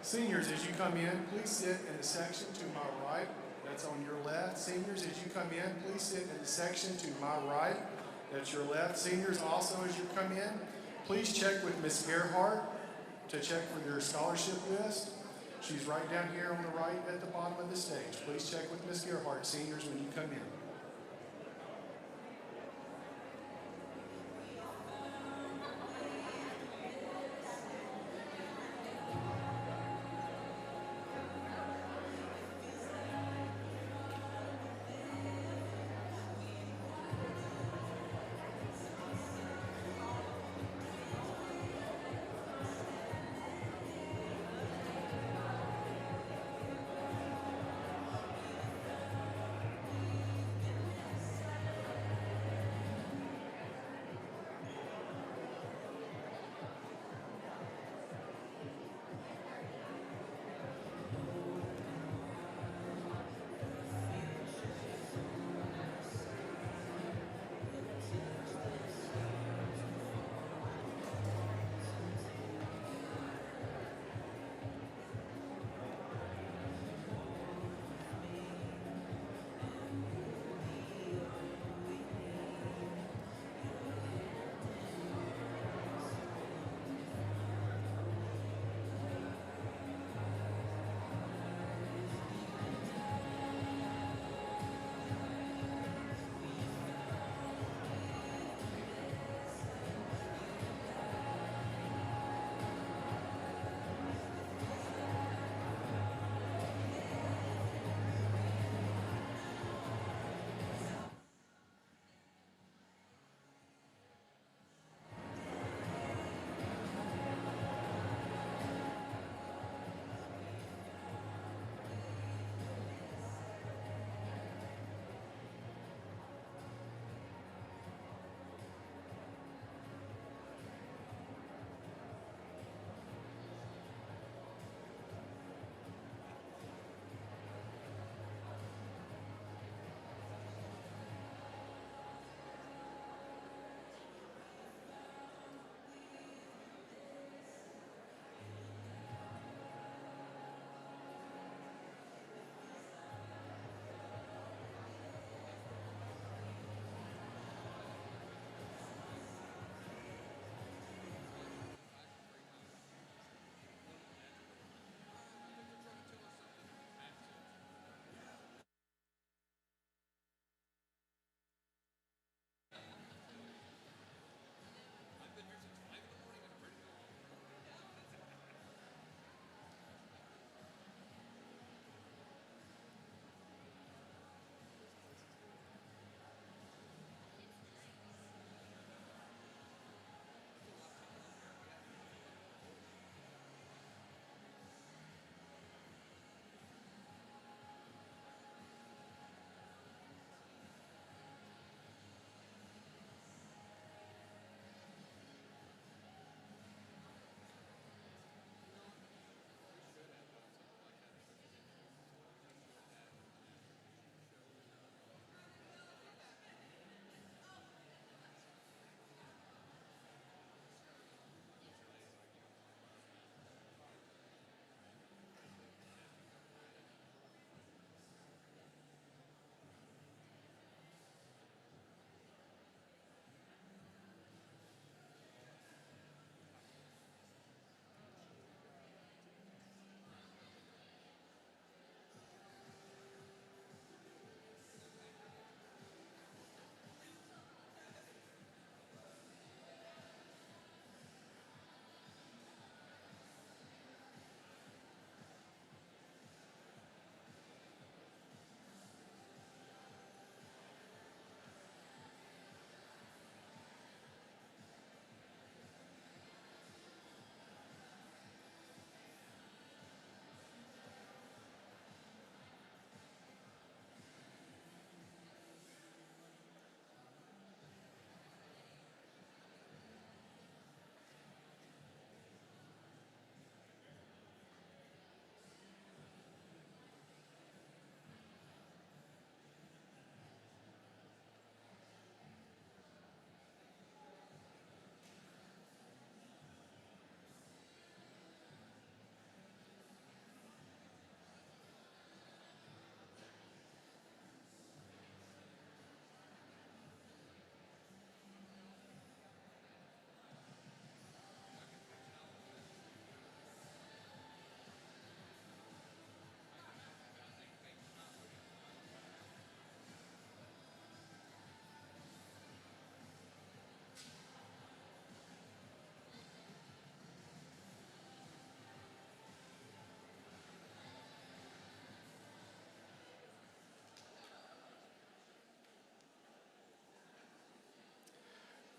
Seniors, as you come in, please sit in the section to my right. That's on your left. Seniors, as you come in, please sit in the section to my right. That's your left. Seniors, also as you come in, please check with Miss Gerhardt to check for your scholarship list. She's right down here on the right at the bottom of the stage. Please check with Miss Gerhardt, seniors, when you come in.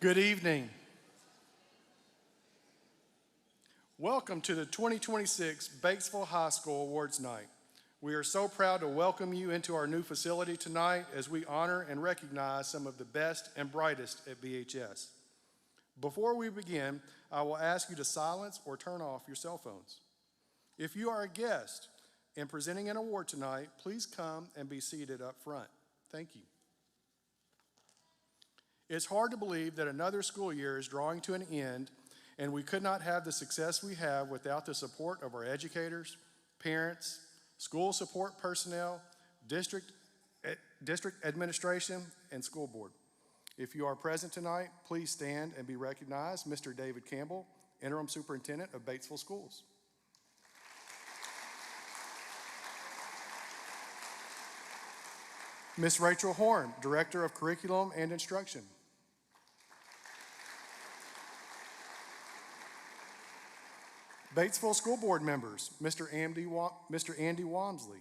Good evening. Welcome to the 2026 Batesville High School Awards Night. We are so proud to welcome you into our new facility tonight as we honor and recognize some of the best and brightest at BHS. Before we begin, I will ask you to silence or turn off your cell phones. If you are a guest and presenting an award tonight, please come and be seated up front. Thank you. It's hard to believe that another school year is drawing to an end, and we could not have the success we have without the support of our educators, parents, school support personnel, district administration, and school board. If you are present tonight, please stand and be recognized. Mr. David Campbell, Interim Superintendent of Batesville Schools. Ms. Rachel Horn, Director of Curriculum and Instruction. Batesville School Board members, Mr. Andy Wamsley.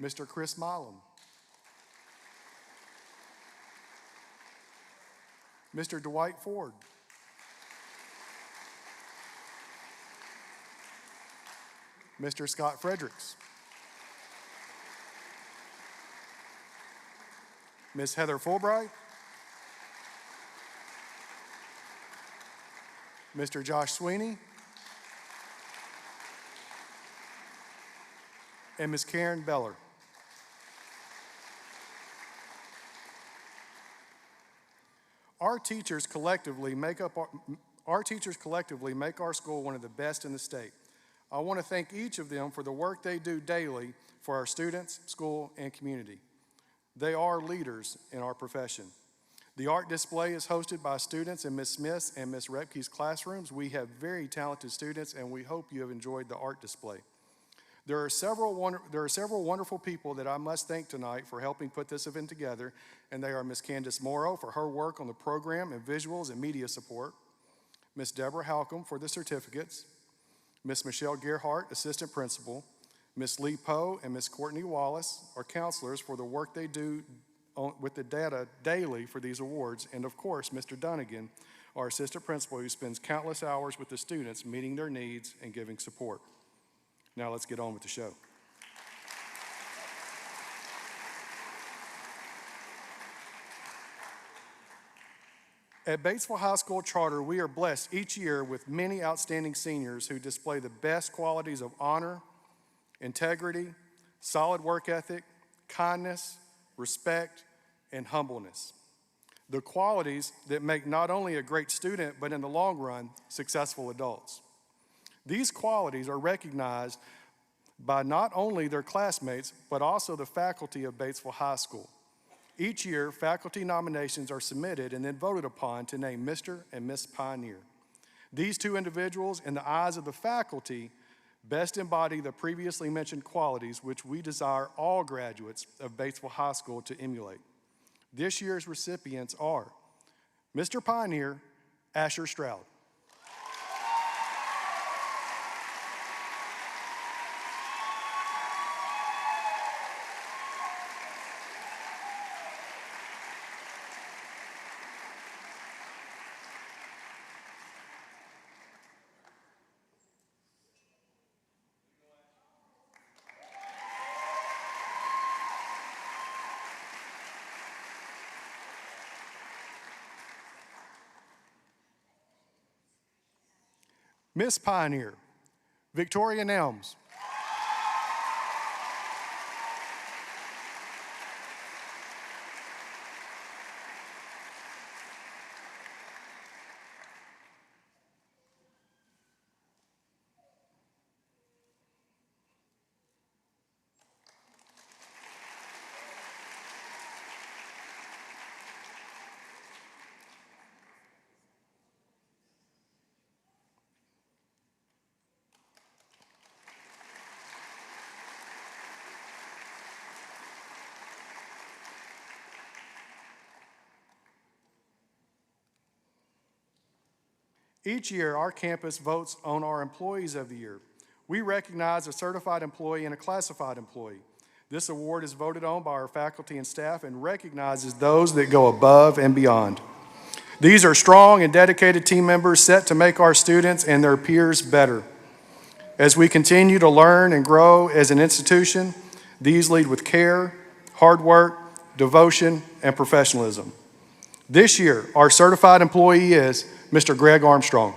Mr. Chris Milam. Mr. Dwight Ford. Mr. Scott Fredericks. Ms. Heather Fulbright. Mr. Josh Sweeney. And Ms. Karen Beller. Our teachers collectively make our school one of the best in the state. I want to thank each of them for the work they do daily for our students, school, and community. They are leaders in our profession. The art display is hosted by students in Ms. Smith's and Ms. Repke's classrooms. We have very talented students, and we hope you have enjoyed the art display. There are several wonderful people that I must thank tonight for helping put this event together, and they are Ms. Candace Morrow for her work on the program and visuals and media support, Ms. Deborah Halcomb for the certificates, Ms. Michelle Gerhart, Assistant Principal, Ms. Lee Poe and Ms. Courtney Wallace are counselors for the work they do with the data daily for these awards, and of course, Mr. Dunnigan, our Assistant Principal, who spends countless hours with the students meeting their needs and giving support. Now let's get on with the show. At Batesville High School Charter, we are blessed each year with many outstanding seniors who display the best qualities of honor, integrity, solid work ethic, kindness, respect, and humbleness. The qualities that make not only a great student, but in the long run, successful adults. These qualities are recognized by not only their classmates, but also the faculty of Batesville High School. Each year, faculty nominations are submitted and then voted upon to name Mr. and Miss Pioneer. These two individuals, in the eyes of the faculty, best embody the previously mentioned qualities which we desire all graduates of Batesville High School to emulate. This year's recipients are Mr. Pioneer, Asher Stroud. Miss Pioneer, Victoria Nelms. Each year, our campus votes on our employees of the year. We recognize a certified employee and a classified employee. This award is voted on by our faculty and staff and recognizes those that go above and beyond. These are strong and dedicated team members set to make our students and their peers better. As we continue to learn and grow as an institution, these lead with care, hard work, devotion, and professionalism. This year, our certified employee is Mr. Greg Armstrong.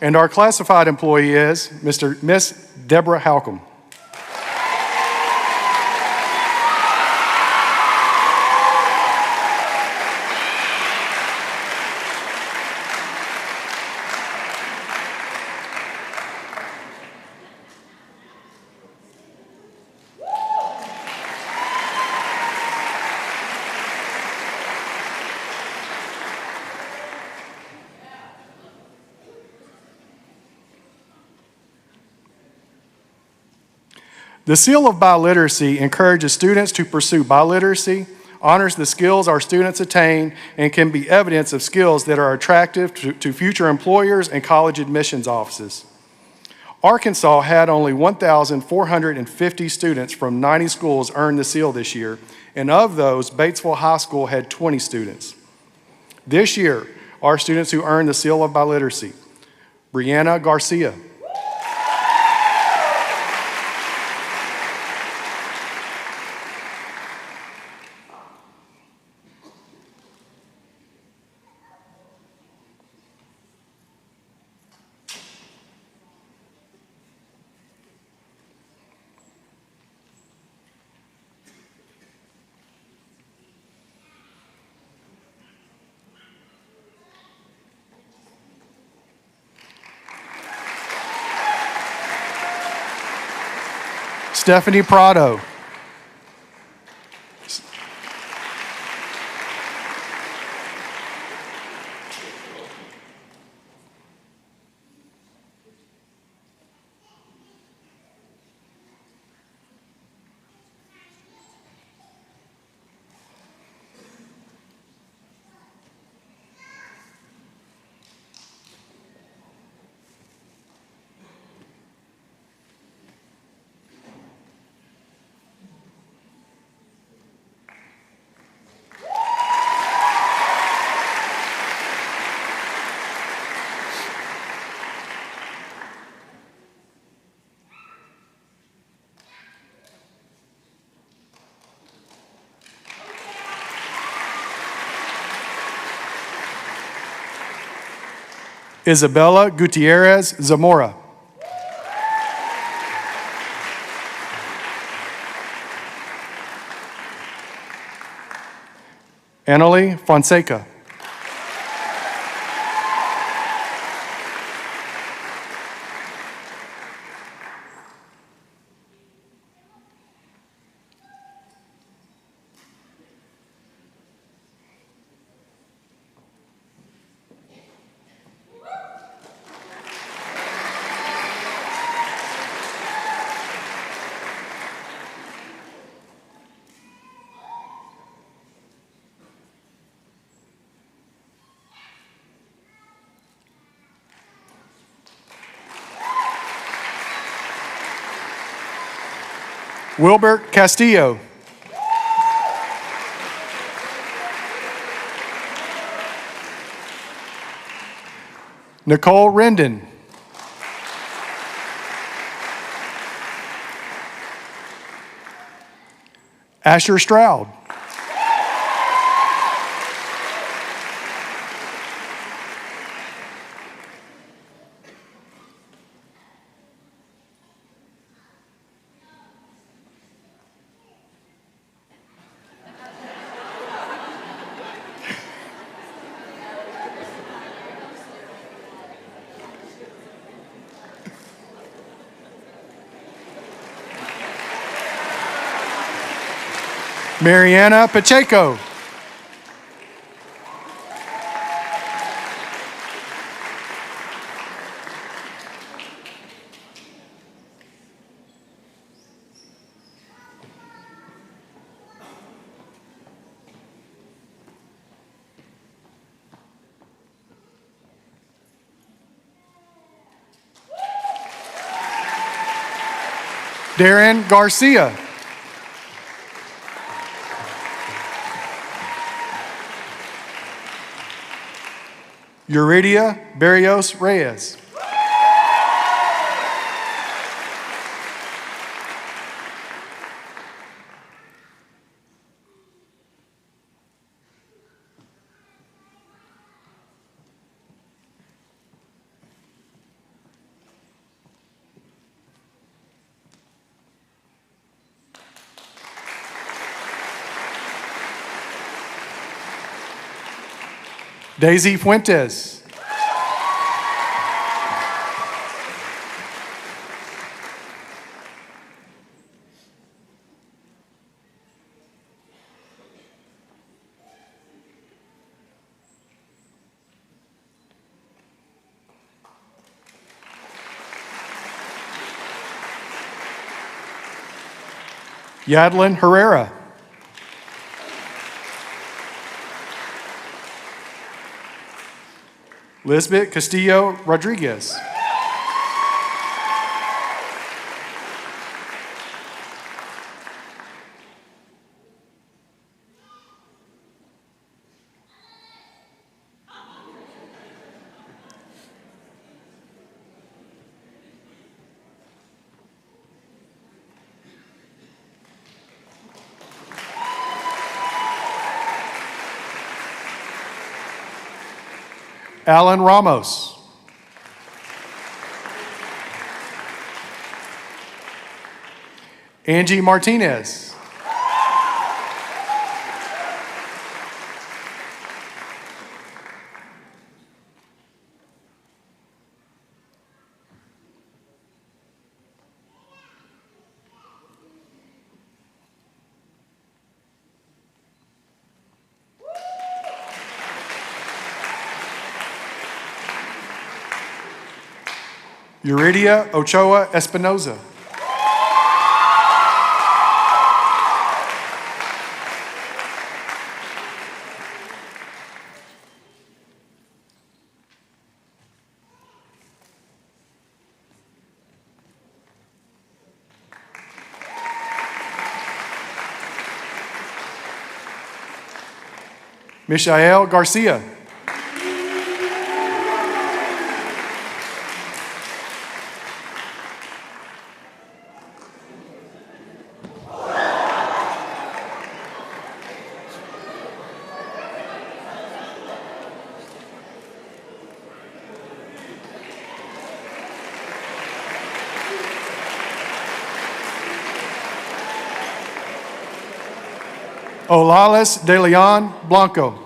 And our classified employee is Miss Deborah Halcomb. The Seal of Biliteracy encourages students to pursue biliteracy, honors the skills our students attain, and can be evidence of skills that are attractive to future employers and college admissions offices. Arkansas had only 1,450 students from 90 schools earn the seal this year, and of those, Batesville High School had 20 students. This year, our students who earned the Seal of Biliteracy: Brianna Garcia, Stephanie Prado, Isabella Gutierrez Zamora, Annalie Fonseca, Wilbert Castillo, Nicole Rendon, Asher Stroud, Mariana Pacheco. Darren Garcia. Yuridia Barrios Reyes. Daisy Fuentes. Yadlin Herrera. Lisbeth Castillo Rodriguez. Alan Ramos. Angie Martinez. Yuridia Ochoa Espinoza. Mishael Garcia. Olales de Leon Blanco.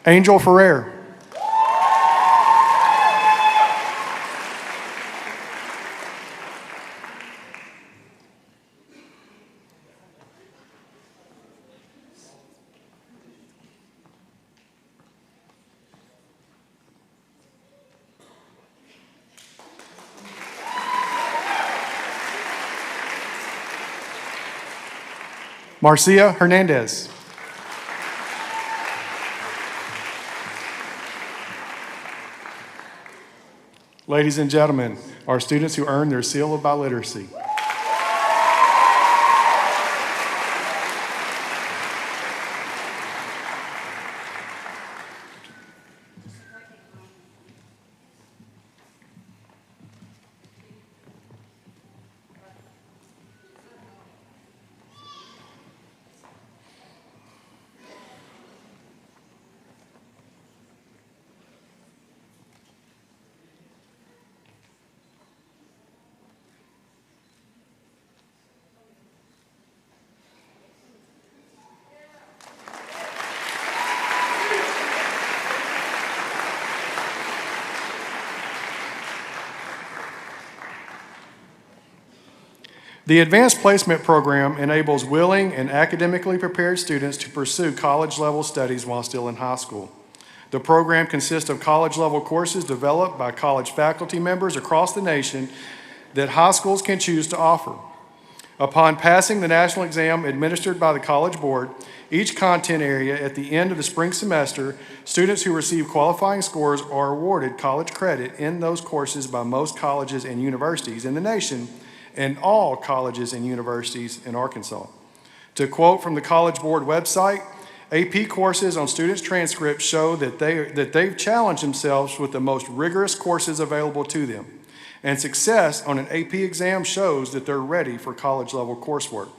Angel Ferrer. Marcia Hernandez. Ladies and gentlemen, our students who earned their seal of biliteracy. The Advanced Placement Program enables willing and academically prepared students to pursue college-level studies while still in high school. The program consists of college-level courses developed by college faculty members across the nation that high schools can choose to offer. Upon passing the national exam administered by the College Board, each content area at the end of the spring semester, students who receive qualifying scores are awarded college credit in those courses by most colleges and universities in the nation and all colleges and universities in Arkansas. To quote from the College Board website, AP courses on students' transcripts show that they've challenged themselves with the most rigorous courses available to them, and success on an AP exam shows that they're ready for college-level coursework.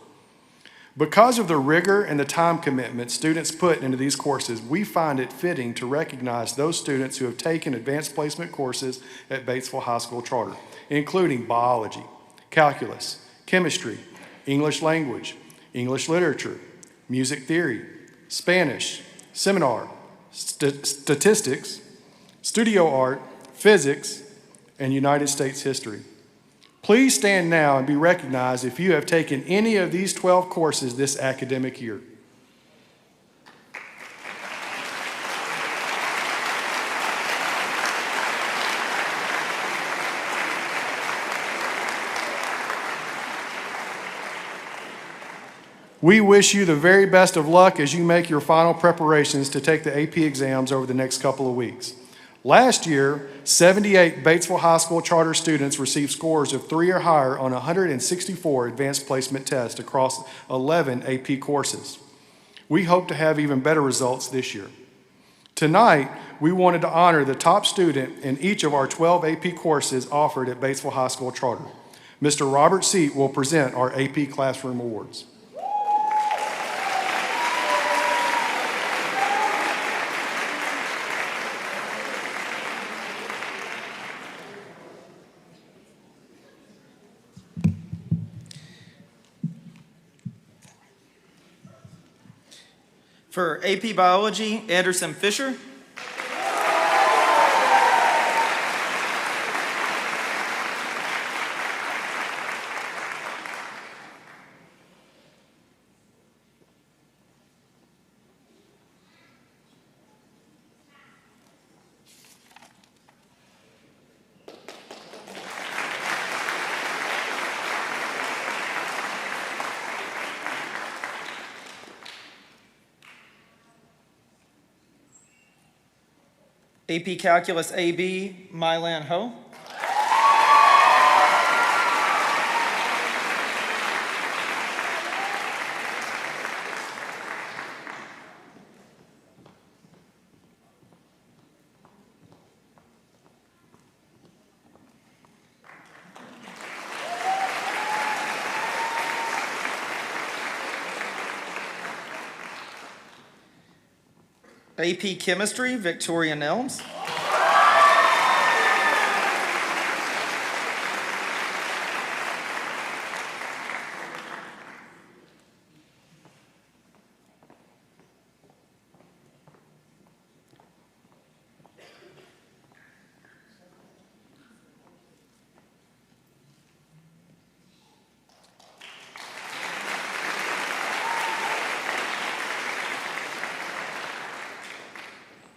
Because of the rigor and the time commitment students put into these courses, we find it fitting to recognize those students who have taken advanced placement courses at Batesville High School Charter, including biology, calculus, chemistry, English language, English literature, music theory, Spanish, seminar, statistics, studio art, physics, and United States history. Please stand now and be recognized if you have taken any of these 12 courses this academic year. We wish you the very best of luck as you make your final preparations to take the AP exams over the next couple of weeks. Last year, 78 Batesville High School charter students received scores of 3 or higher on 164 advanced placement tests across 11 AP courses. We hope to have even better results this year. Tonight, we wanted to honor the top student in each of our 12 AP courses offered at Batesville High School Charter. Mr. Robert Seat will present our AP Classroom Awards. For AP Biology, Anderson Fisher. AP Calculus AB, Mylan Ho. AP Chemistry, Victoria Nelms.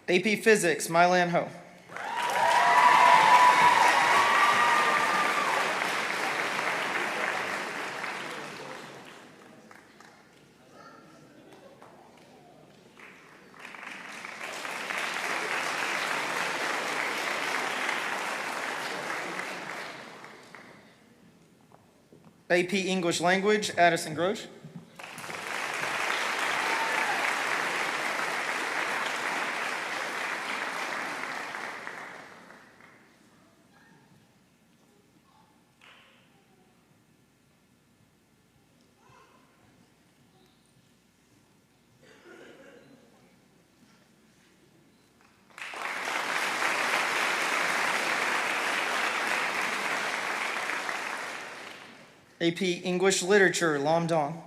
AP Physics, Mylan Ho. AP English Language, Addison Grosh. AP English Literature, Lam Dong.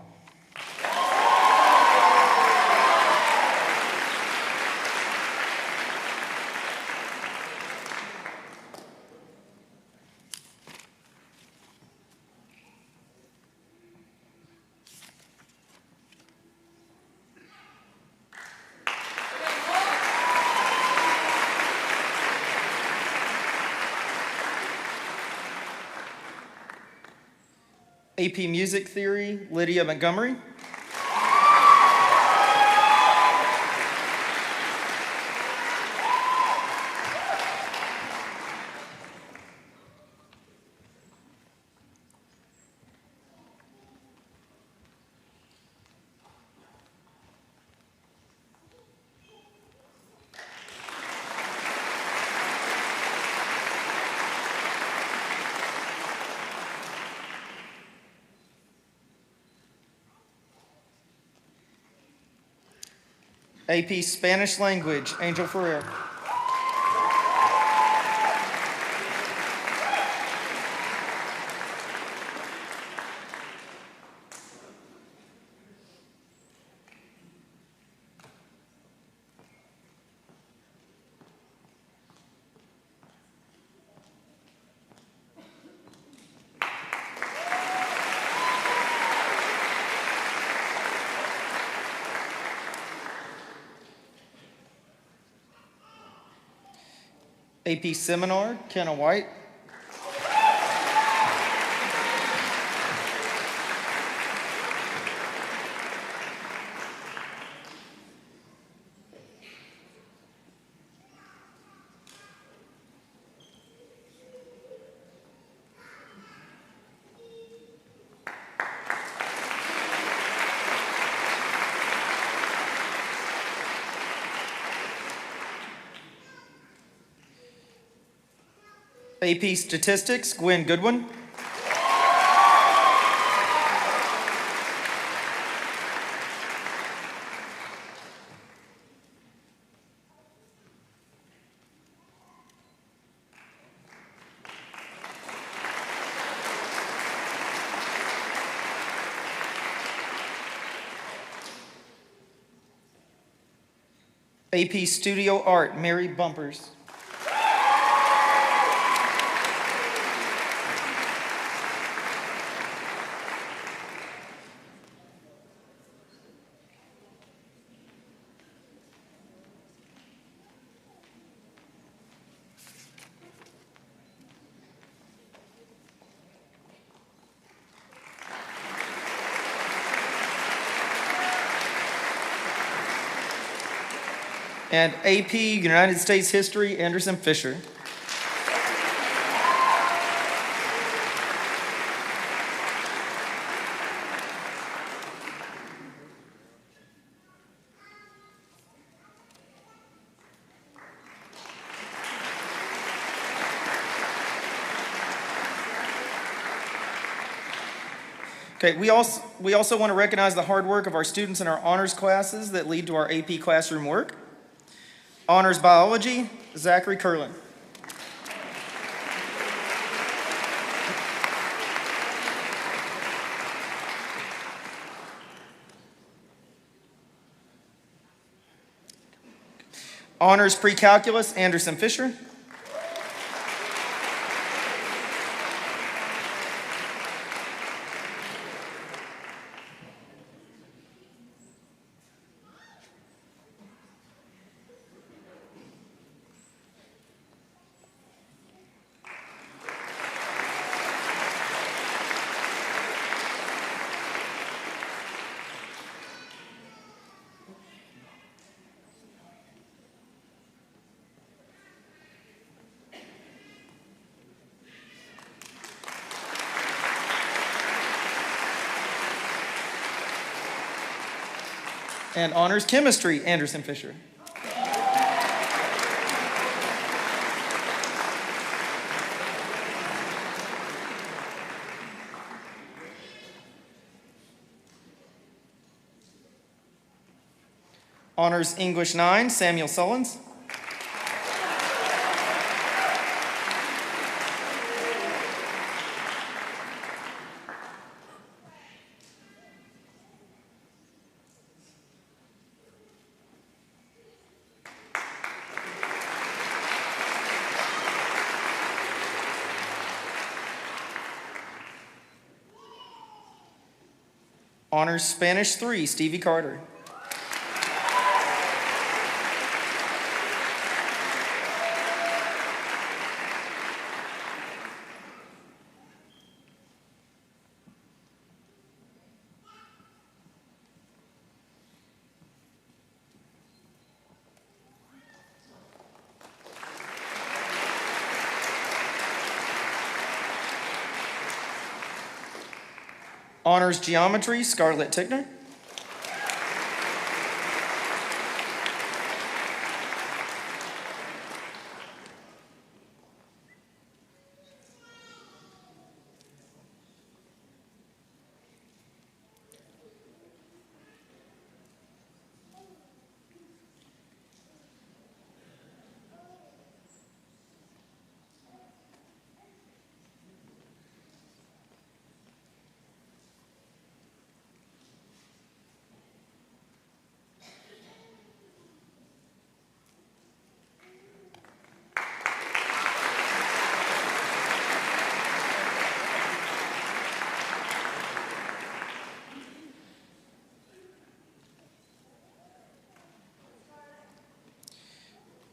AP Music Theory, Lydia Montgomery. AP Spanish Language, Angel Ferrer. AP Seminar, Kenna White. AP Statistics, Gwen Goodwin. AP Studio Art, Mary Bumpers. And AP United States History, Anderson Fisher. Okay, we also want to recognize the hard work of our students in our honors classes that lead to our AP classroom work. Honors Biology, Zachary Curlin. Honors Pre-Calculus, Anderson Fisher. And Honors Chemistry, Anderson Fisher. Honors English 9, Samuel Sullins. Honors Spanish 3, Stevie Carter. Honors Geometry, Scarlett Tickner.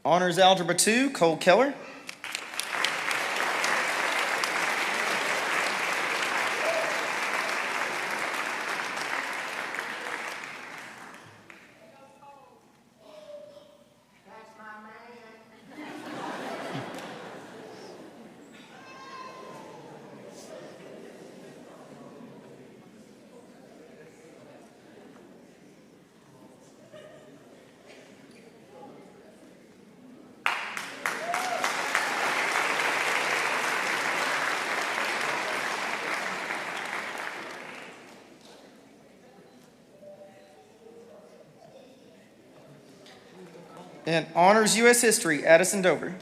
Honors Algebra 2, Cole Keller. And Honors U.S. History, Addison Dover.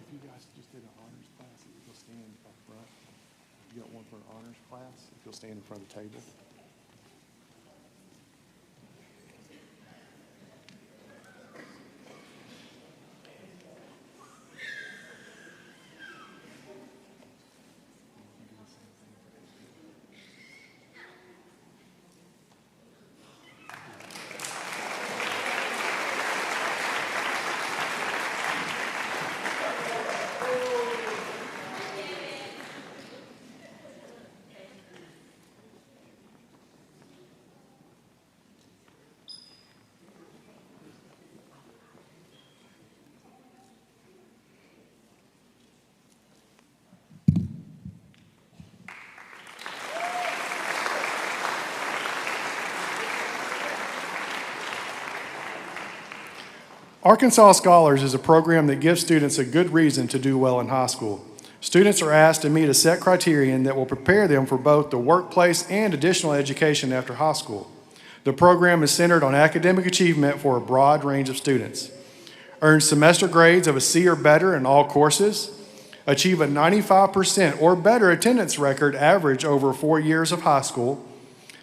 If you guys just did an honors class, if you'll stand up front. You got one for an honors class, if you'll stand in front of the table. Arkansas Scholars is a program that gives students a good reason to do well in high school. Students are asked to meet a set criterion that will prepare them for both the workplace and additional education after high school. The program is centered on academic achievement for a broad range of students. Earn semester grades of a C or better in all courses. Achieve a 95% or better attendance record average over 4 years of high school.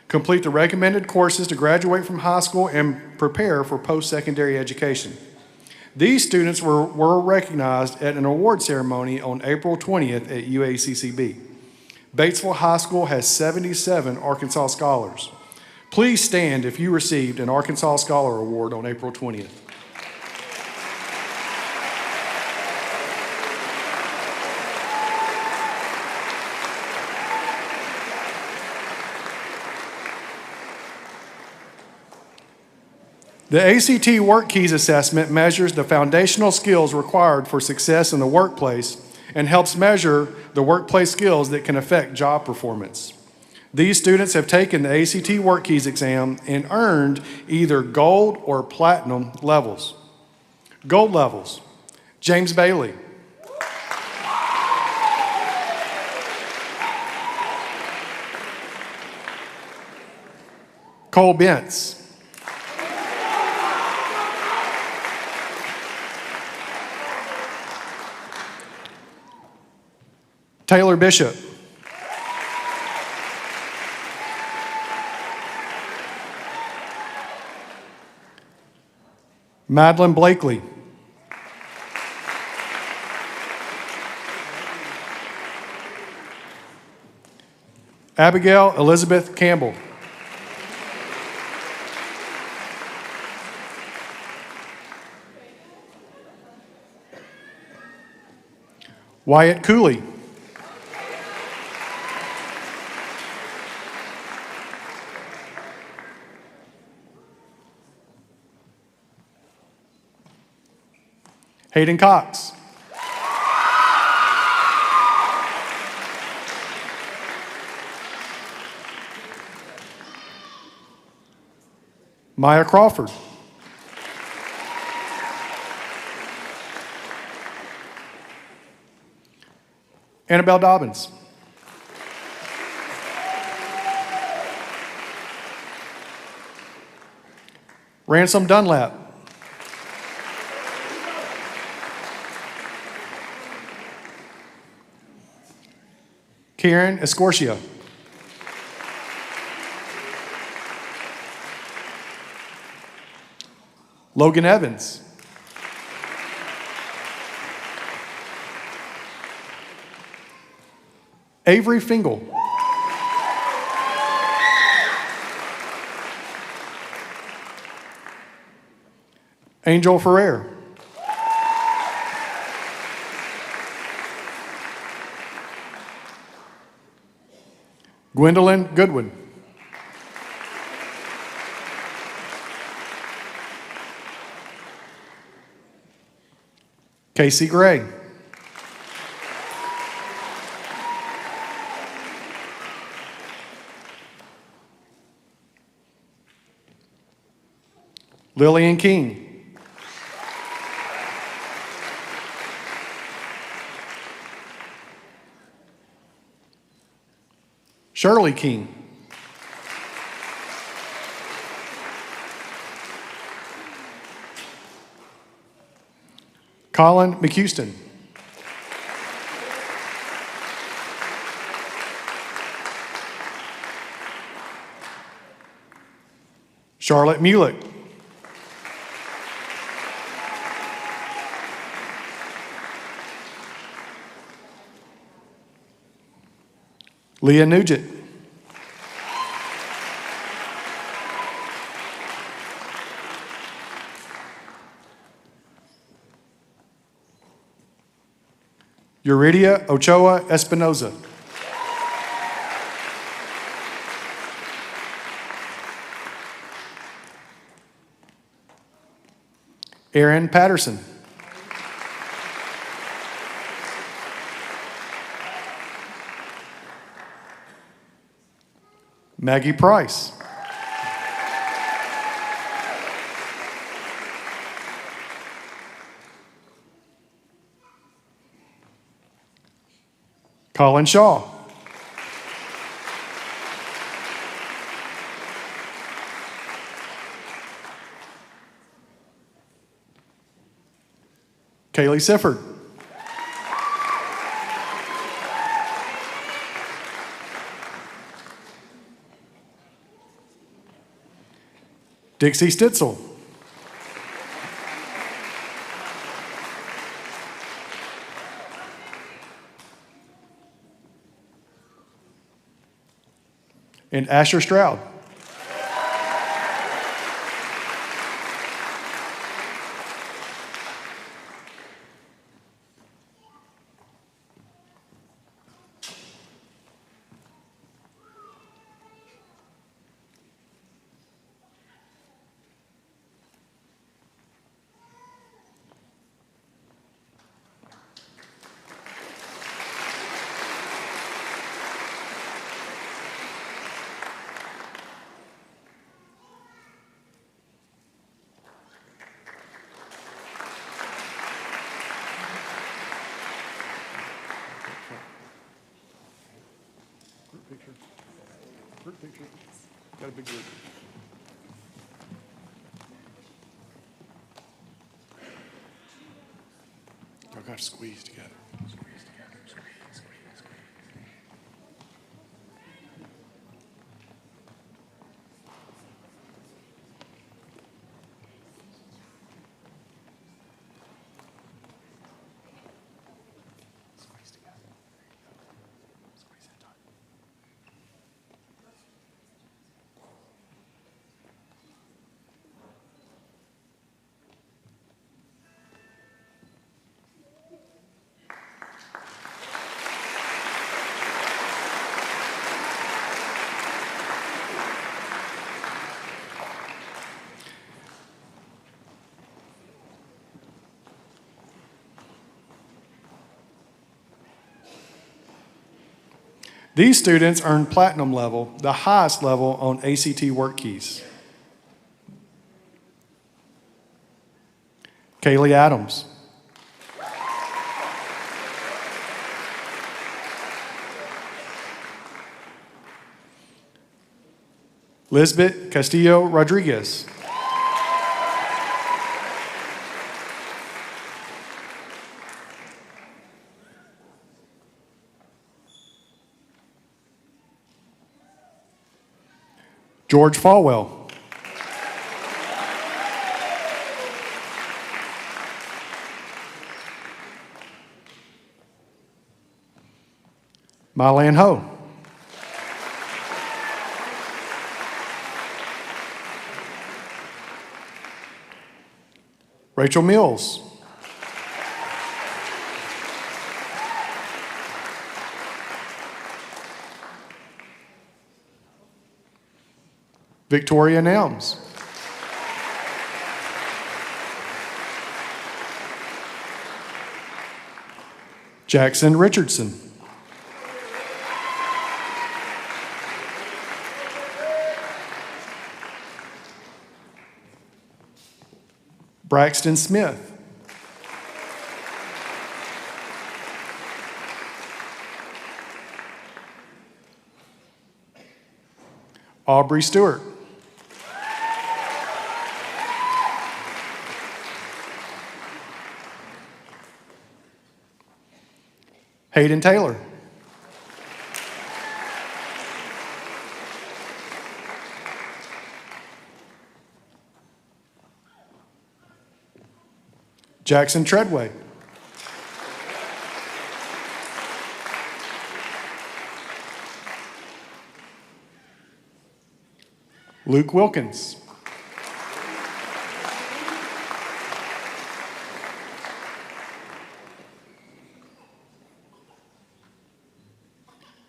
Complete the recommended courses to graduate from high school and prepare for post-secondary education. These students were recognized at an award ceremony on April 20th at UACCB. Batesville High School has 77 Arkansas Scholars. Please stand if you received an Arkansas Scholar Award on April 20th. The ACT Work Keys Assessment measures the foundational skills required for success in the workplace and helps measure the workplace skills that can affect job performance. These students have taken the ACT Work Keys exam and earned either gold or platinum levels. Gold levels: James Bailey, Cole Bentz, Taylor Bishop. Madeline Blakely. Abigail Elizabeth Campbell. Wyatt Cooley. Hayden Cox. Maya Crawford. Annabelle Dobbins. Ransom Dunlap. Karen Escortia. Logan Evans. Avery Fingal. Angel Ferrer. Gwendolyn Goodwin. Casey Gray. Lillian King. Shirley King. Colin McHouston. Charlotte Mulick. Leah Nugent. Yuridia Ochoa Espinoza. Aaron Patterson. Maggie Price. Colin Shaw. Kaylee Sifford. Dixie Stitzel. And Asher Stroud. Group picture. Got a big group. Y'all got to squeeze together. Squeeze together. Squeeze, squeeze, squeeze. These students earned platinum level, the highest level on ACT Work Keys. Kaylee Adams. Lisbeth Castillo Rodriguez. George Falwell. Mylan Ho. Rachel Mills. Victoria Nelms. Jackson Richardson. Braxton Smith. Aubrey Stewart. Hayden Taylor. Jackson Treadway. Luke Wilkins.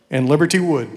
And Liberty Wood.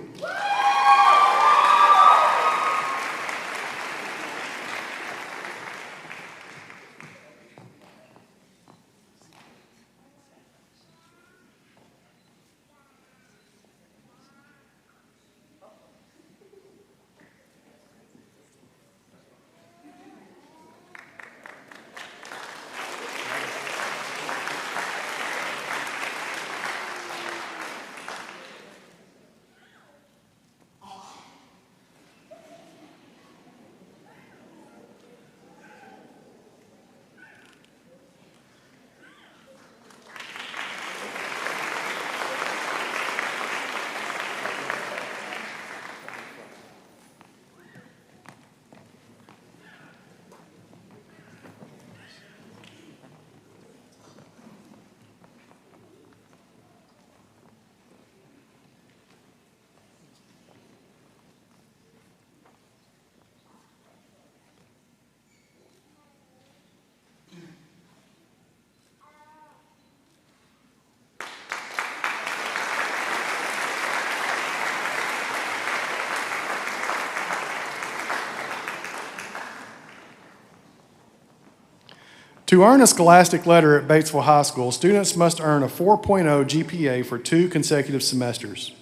To earn a Scholastic letter at Batesville High School, students must earn a 4.0 GPA for 2 consecutive semesters.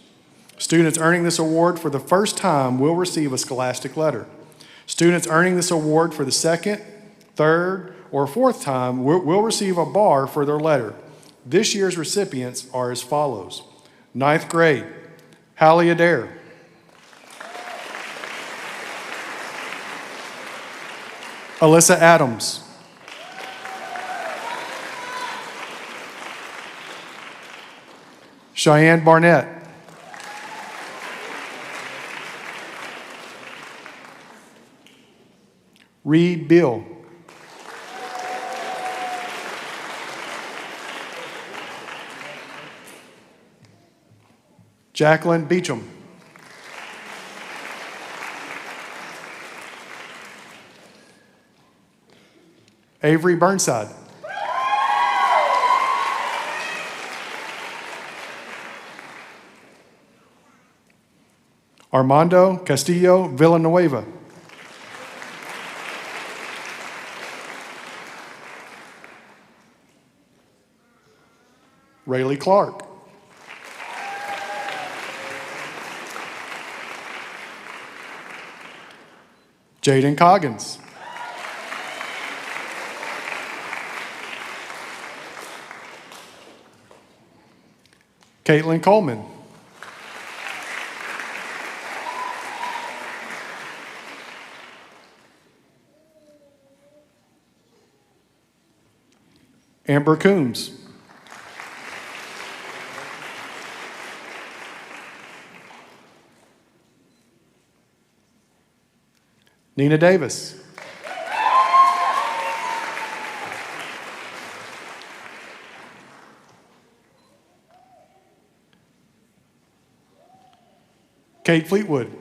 Students earning this award for the first time will receive a Scholastic letter. Students earning this award for the second, third, or fourth time will receive a bar for their letter. This year's recipients are as follows. 9th grade, Hallie Adair. Alyssa Adams. Cheyenne Barnett. Reed Bill. Jacqueline Beecham. Avery Burnside. Armando Castillo Villanueva. Rayleigh Clark. Jaden Coggins. Caitlin Coleman. Amber Coombs. Nina Davis. Kate Fleetwood.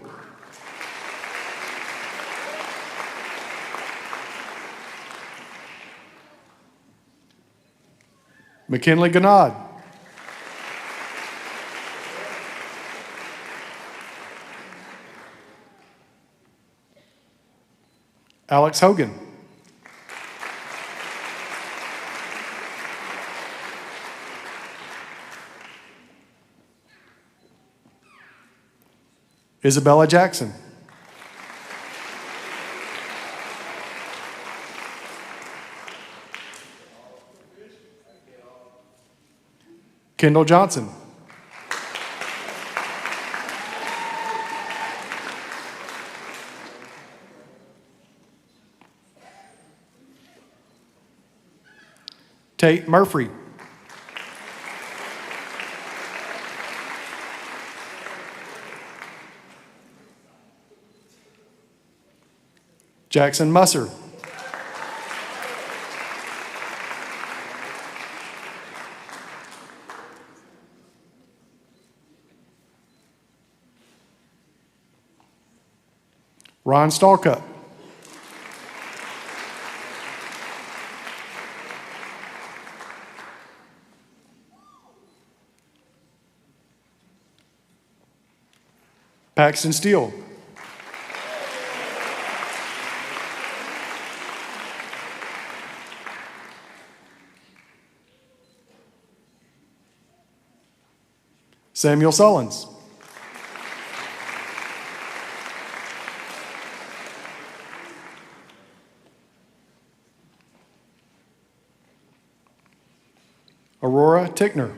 McKinley Ganad. Alex Hogan. Isabella Jackson. Kendall Johnson. Tate Murphy. Jackson Musser. Ron Stalcup. Paxton Steele. Samuel Sullins. Aurora Tickner.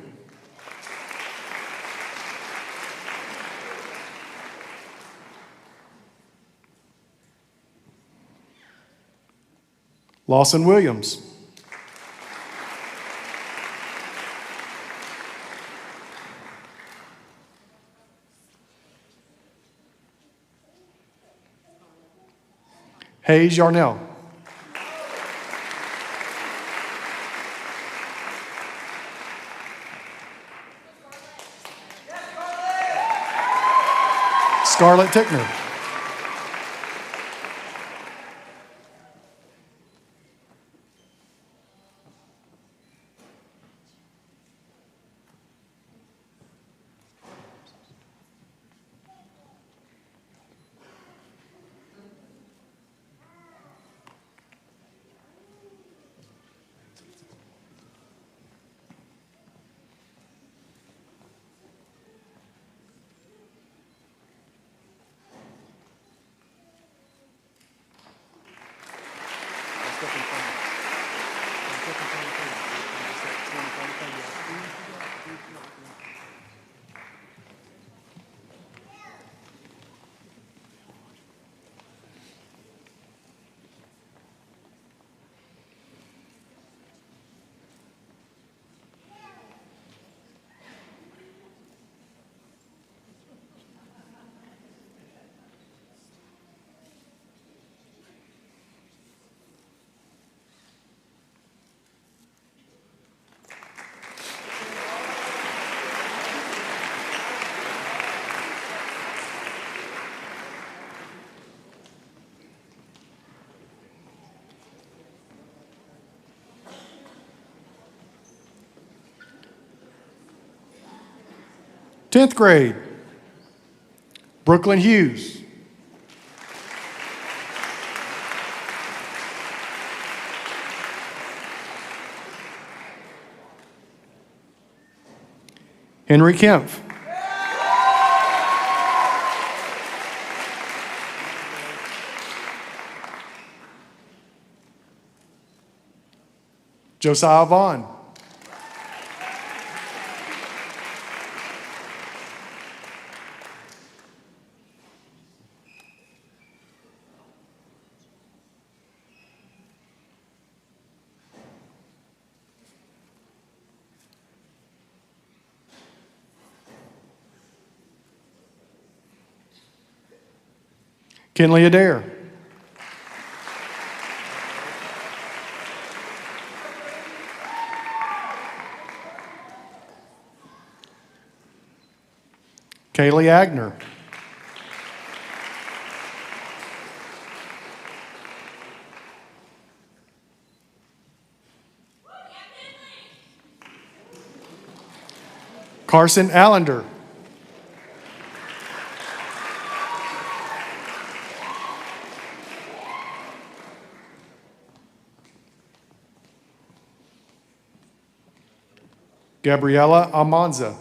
Lawson Williams. Hayes Yarnell. Scarlett Tickner. Tenth grade, Brooklyn Hughes. Henry Kempf. Josiah Vaughn. Kinley Adair. Kaylee Agner. Carson Allender. Gabriela Almanza.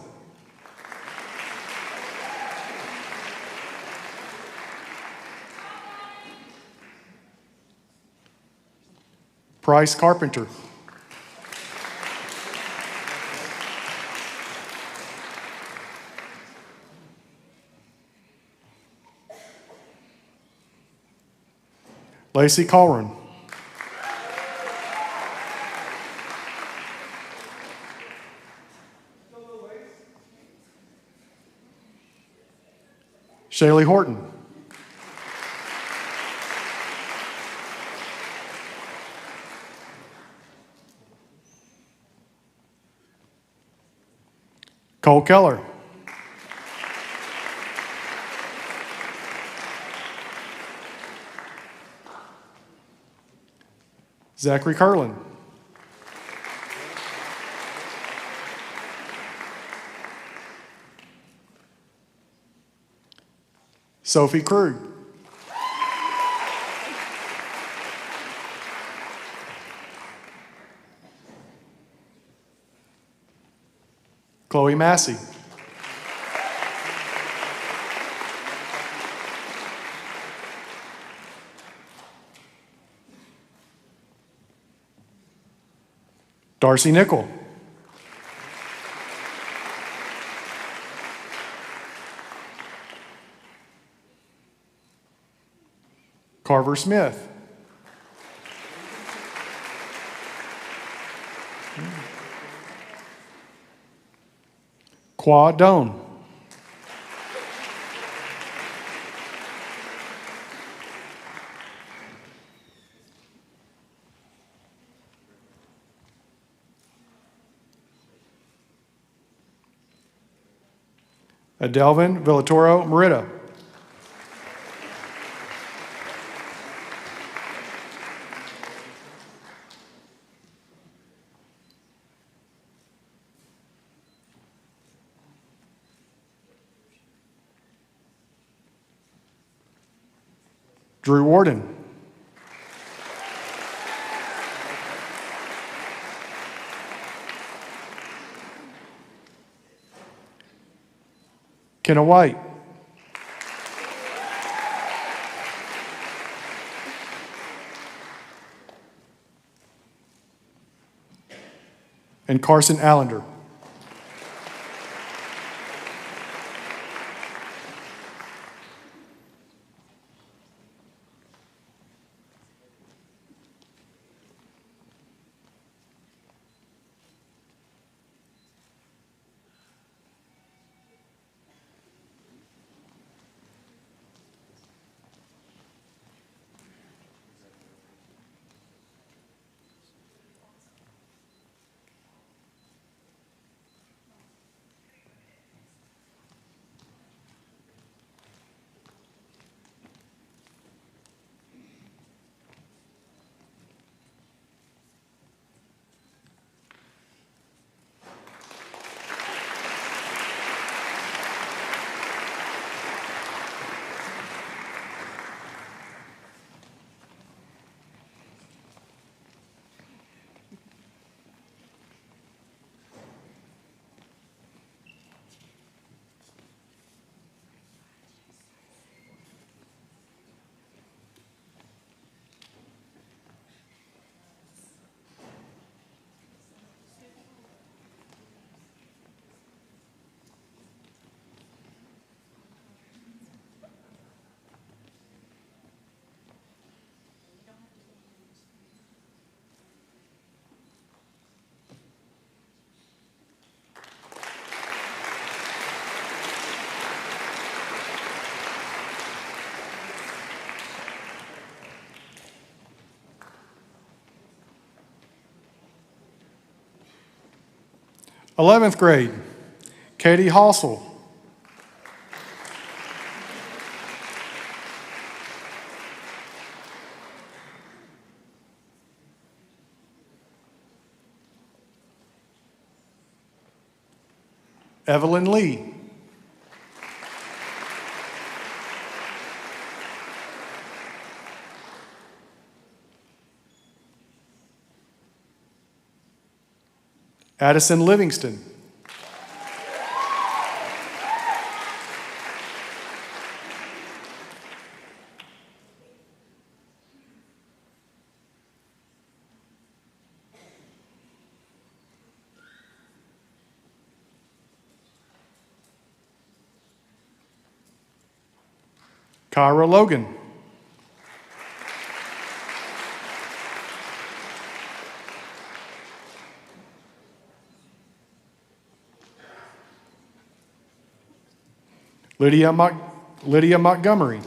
Bryce Carpenter. Lacey Colrin. Shaylee Horton. Cole Keller. Zachary Curlin. Sophie Krug. Chloe Massey. Darcy Nickel. Carver Smith. Qua Doan. Adelvin Villatoro Merida. Drew Warden. Kenna White. And Carson Allender. 11th grade, Katie Halsell. Evelyn Lee. Addison Livingston. Kyra Logan. Lydia Montgomery.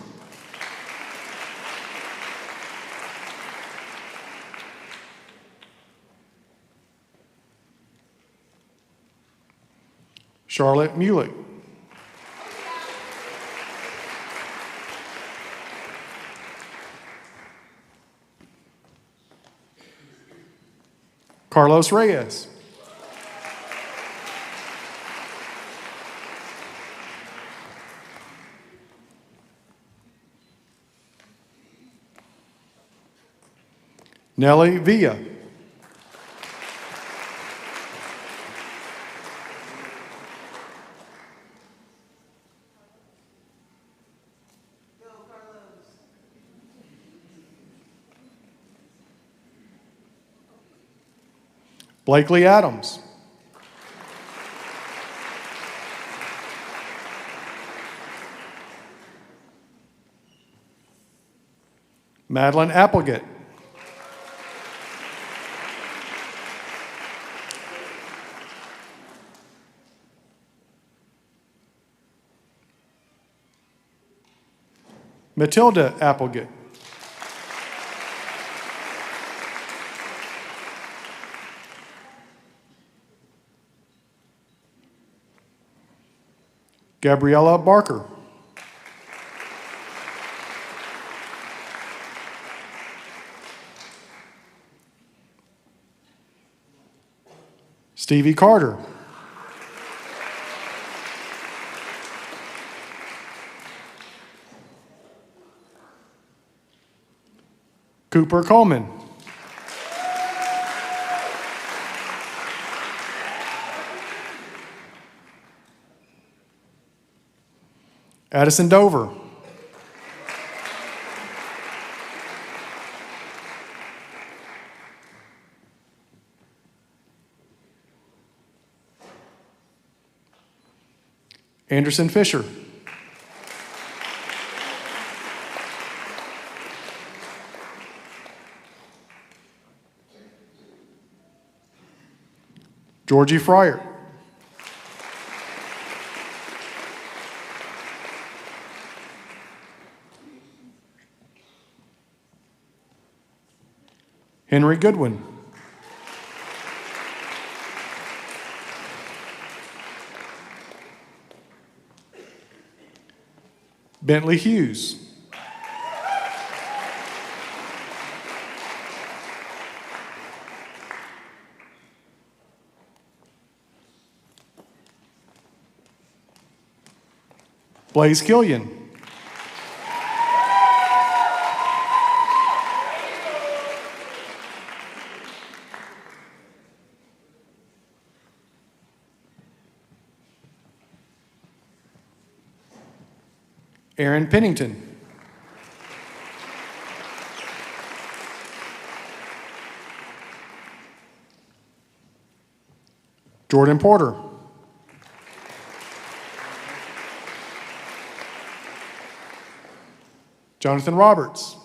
Charlotte Mulick. Carlos Reyes. Nellie Villa. Blakely Adams. Madeline Applegate. Matilda Applegate. Gabriella Barker. Stevie Carter. Cooper Coleman. Addison Dover. Anderson Fisher. Georgie Fryer. Henry Goodwin. Bentley Hughes. Blaze Killian. Aaron Pennington. Jordan Porter. Jonathan Roberts.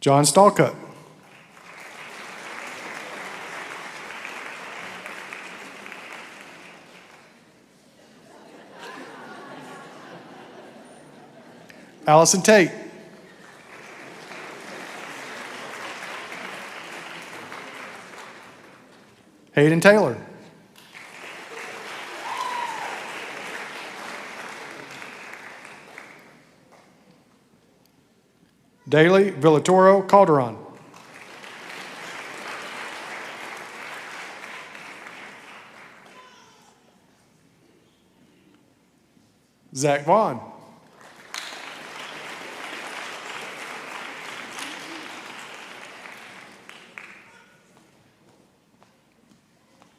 John Stallcutt. Allison Tate. Hayden Taylor. Daly Villatoro Calderon. Zach Vaughn.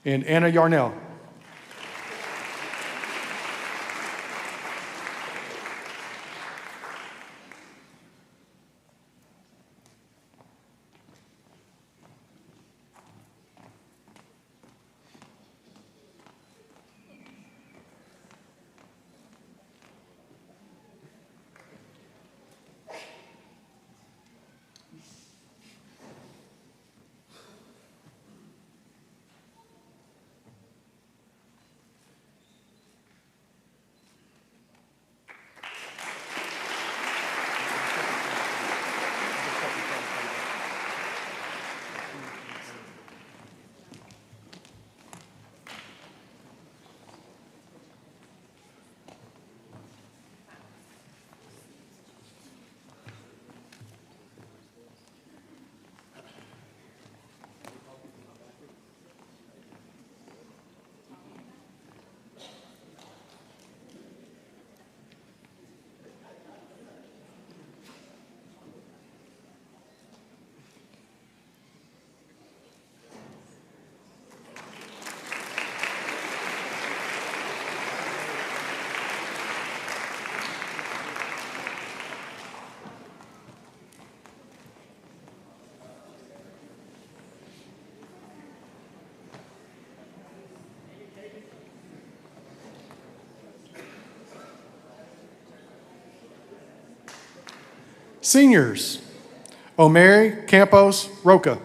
And Anna Yarnell. Seniors, Omeri Campos Roca.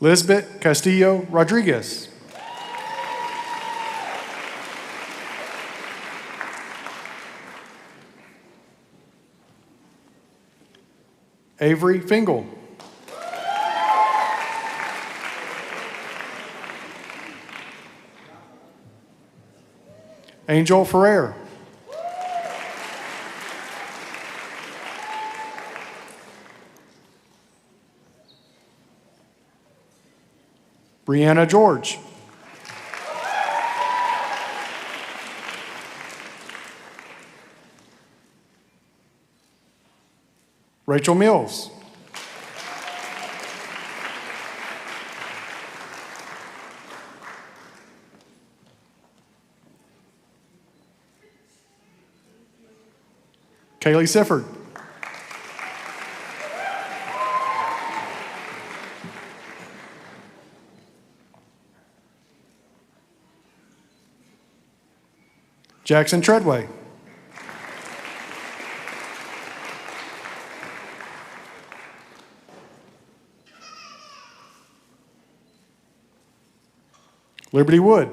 Lisbeth Castillo Rodriguez. Avery Fingal. Angel Ferrer. Brianna George. Rachel Mills. Kaylee Sifford. Jackson Treadway. Liberty Wood.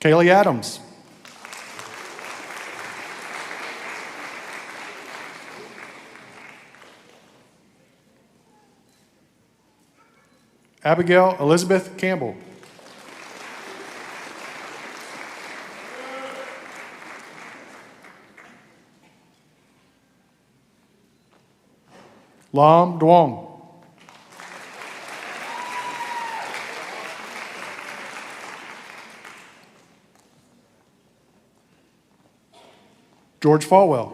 Kaylee Adams. Abigail Elizabeth Campbell. Lam Duong. George Falwell.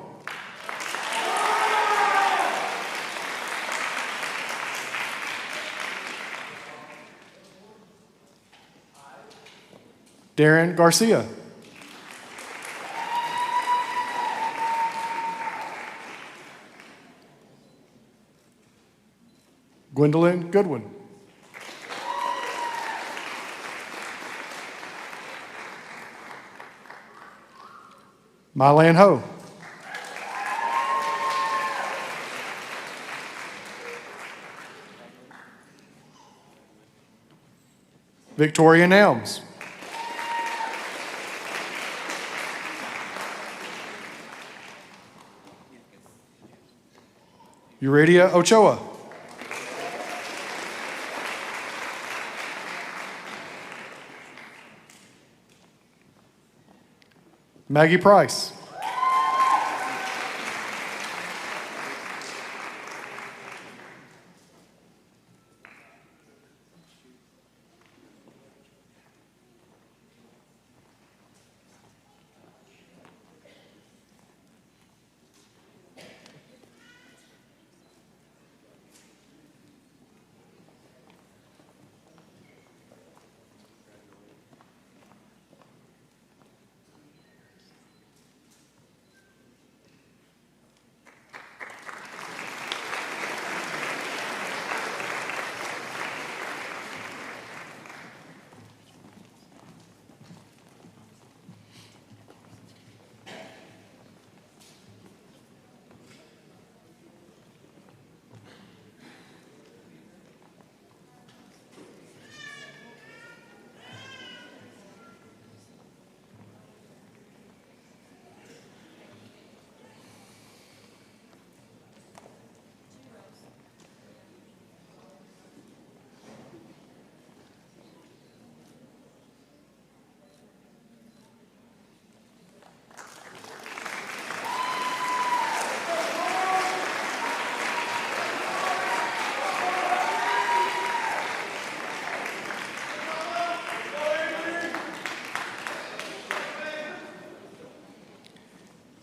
Darren Garcia. Gwendolyn Goodwin. Mylan Ho. Victoria Nelms. Uridia Ochoa. Maggie Price.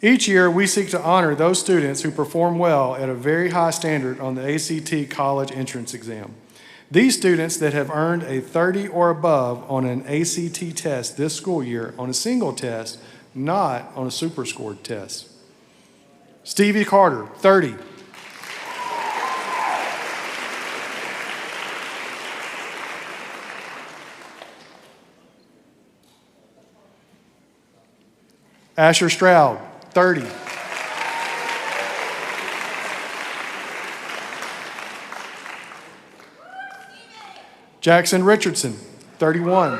Each year, we seek to honor those students who perform well at a very high standard on the ACT college entrance exam. These students that have earned a 30 or above on an ACT test this school year on a single test, not on a super scored test. Stevie Carter, 30. Asher Stroud, 30. Jackson Richardson, 31.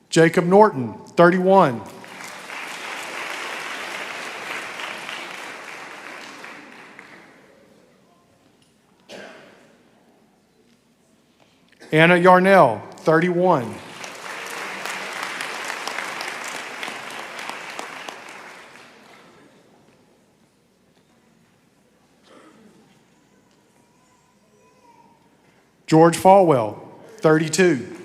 Jacob Norton, 31. Anna Yarnell, 31. George Falwell, 32.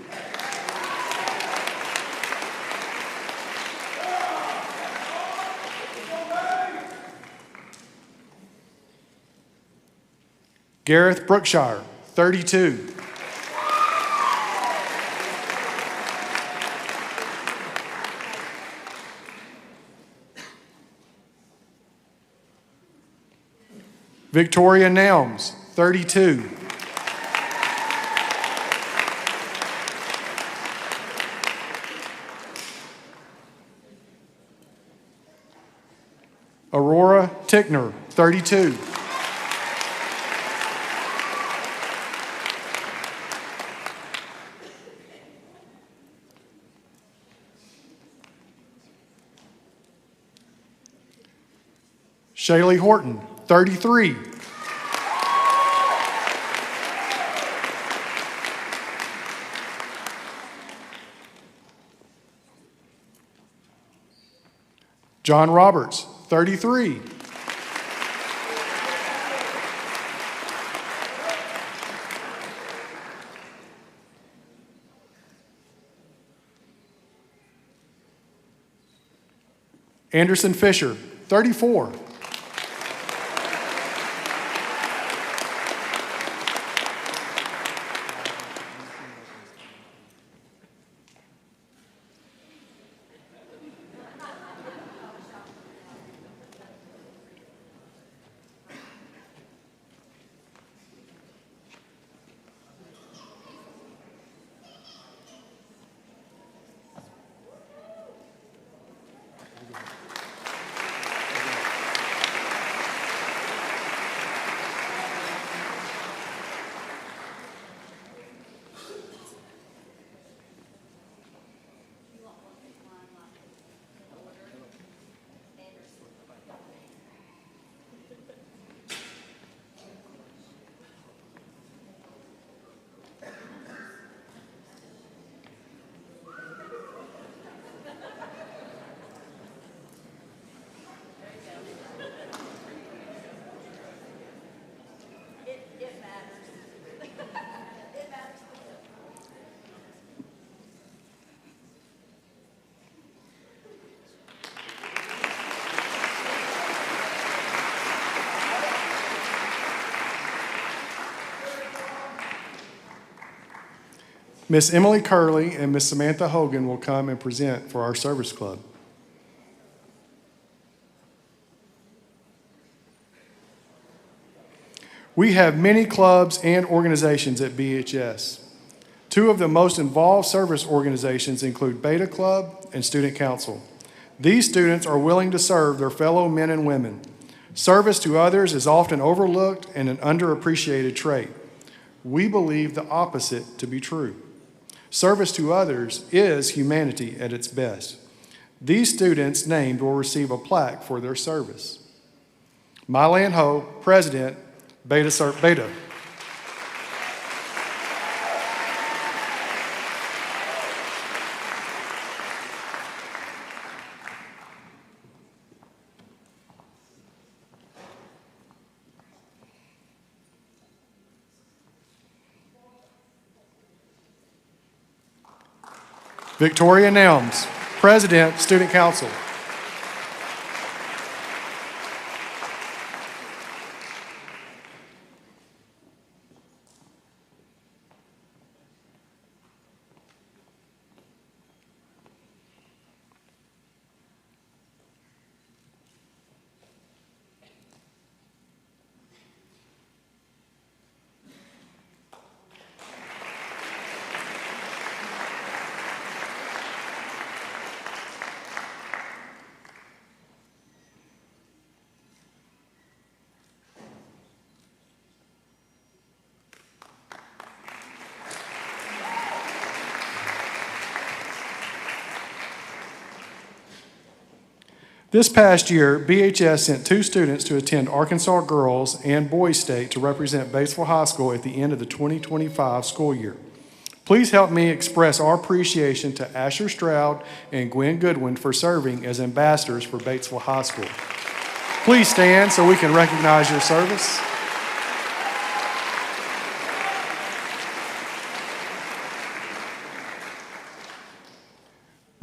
Gareth Brookshire, 32. Victoria Nelms, 32. Aurora Tickner, 32. Shaylee Horton, 33. John Roberts, 33. Anderson Fisher, 34. Miss Emily Curley and Miss Samantha Hogan will come and present for our service club. We have many clubs and organizations at BHS. Two of the most involved service organizations include Beta Club and Student Council. These students are willing to serve their fellow men and women. Service to others is often overlooked and an underappreciated trait. We believe the opposite to be true. Service to others is humanity at its best. These students named will receive a plaque for their service. Mylan Ho, President, Beta. Victoria Nelms, President, Student Council. This past year, BHS sent 2 students to attend Arkansas Girls and Boys State to represent Batesville High School at the end of the 2025 school year. Please help me express our appreciation to Asher Stroud and Gwen Goodwin for serving as ambassadors for Batesville High School. Please stand so we can recognize your service.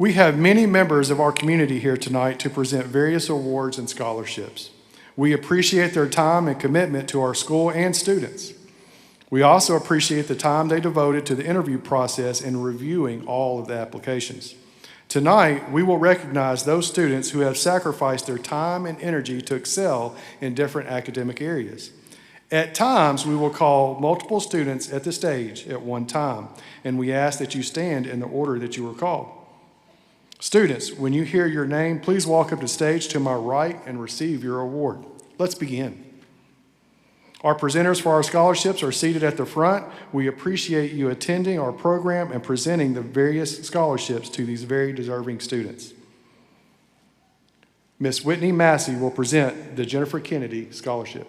We have many members of our community here tonight to present various awards and scholarships. We appreciate their time and commitment to our school and students. We also appreciate the time they devoted to the interview process and reviewing all of the applications. Tonight, we will recognize those students who have sacrificed their time and energy to excel in different academic areas. At times, we will call multiple students at the stage at one time, and we ask that you stand in the order that you were called. Students, when you hear your name, please walk up to stage to my right and receive your award. Let's begin. Our presenters for our scholarships are seated at the front. We appreciate you attending our program and presenting the various scholarships to these very deserving students. Miss Whitney Massey will present the Jennifer Kennedy Scholarship.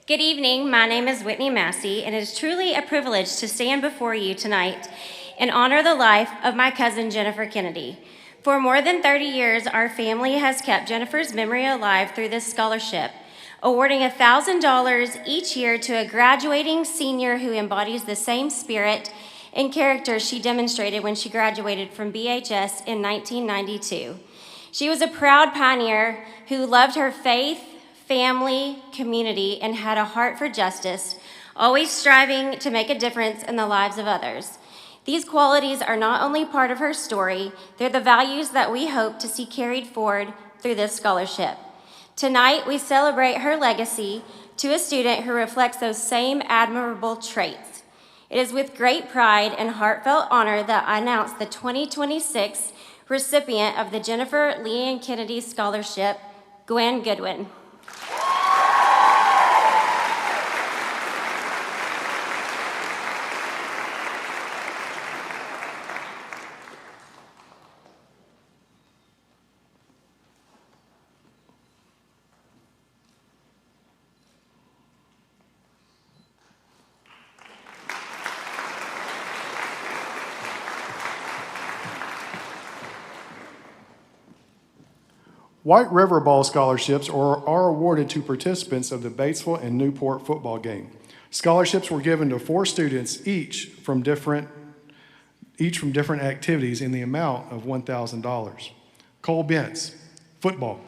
Good evening, my name is Whitney Massey, and it is truly a privilege to stand before you tonight and honor the life of my cousin Jennifer Kennedy. For more than 30 years, our family has kept Jennifer's memory alive through this scholarship, awarding $1,000 each year to a graduating senior who embodies the same spirit and character she demonstrated when she graduated from BHS in 1992. She was a proud pioneer who loved her faith, family, community, and had a heart for justice, always striving to make a difference in the lives of others. These qualities are not only part of her story, they're the values that we hope to see carried forward through this scholarship. Tonight, we celebrate her legacy to a student who reflects those same admirable traits. It is with great pride and heartfelt honor that I announce the 2026 recipient of the Jennifer Leanne Kennedy Scholarship, Gwen Goodwin. White River Bowl scholarships are awarded to participants of the Batesville and Newport football game. Scholarships were given to 4 students, each from different activities in the amount of $1,000. Cole Bentz, football.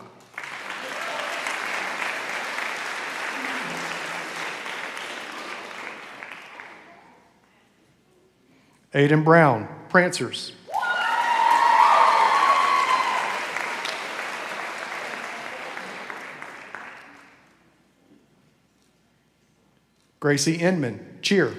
Aiden Brown, prancers. Gracie Inman, cheer.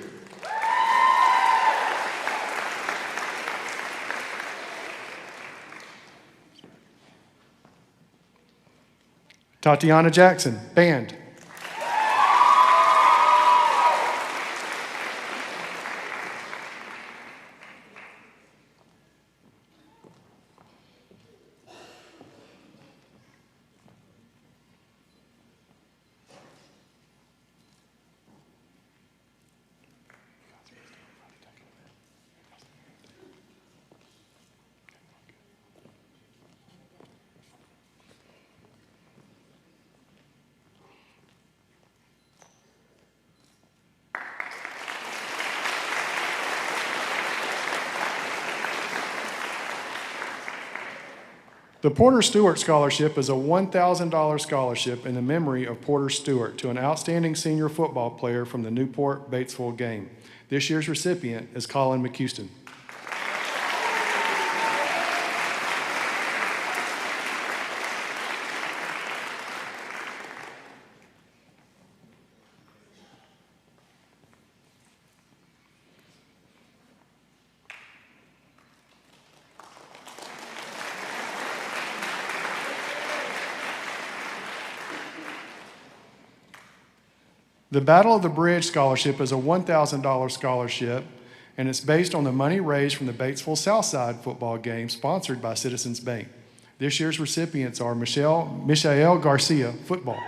Tatiana Jackson, band. The Porter Stewart Scholarship is a $1,000 scholarship in the memory of Porter Stewart to an outstanding senior football player from the Newport-Batesville game. This year's recipient is Colin McHouston. The Battle of the Bridge Scholarship is a $1,000 scholarship, and it's based on the money raised from the Batesville Southside football game sponsored by Citizens Bank. This year's recipients are Michael Garcia, football.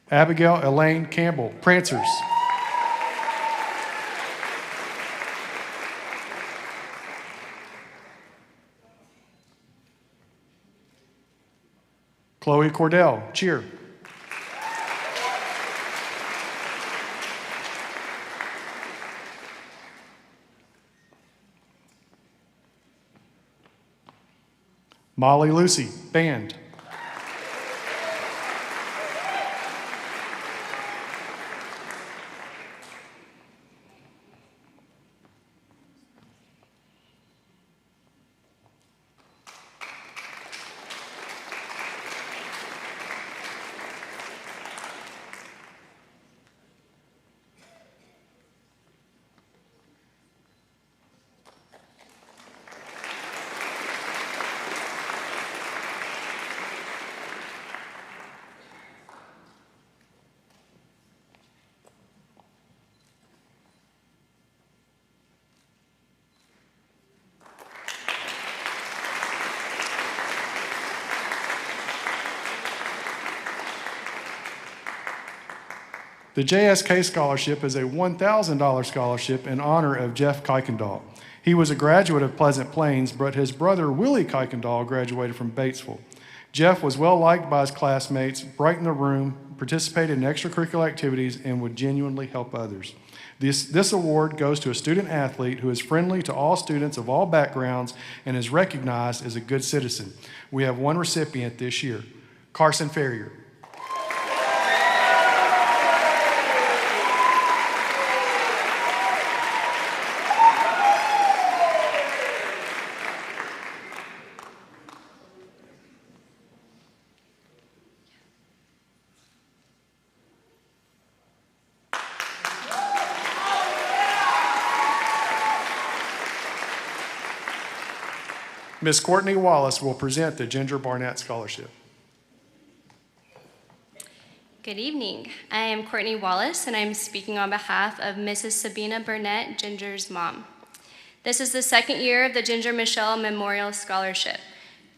Abigail Elaine Campbell, prancers. Chloe Cordell, cheer. Molly Lucy, band. The JSK Scholarship is a $1,000 scholarship in honor of Jeff Kuykendall. He was a graduate of Pleasant Plains, but his brother Willie Kuykendall graduated from Batesville. Jeff was well liked by his classmates, bright in the room, participated in extracurricular activities, and would genuinely help others. This award goes to a student athlete who is friendly to all students of all backgrounds and is recognized as a good citizen. We have one recipient this year, Carson Ferrier. Ms. Courtney Wallace will present the Ginger Barnett Scholarship. Good evening. I am Courtney Wallace, and I'm speaking on behalf of Mrs. Sabina Burnett, Ginger's mom. This is the second year of the Ginger Michelle Memorial Scholarship.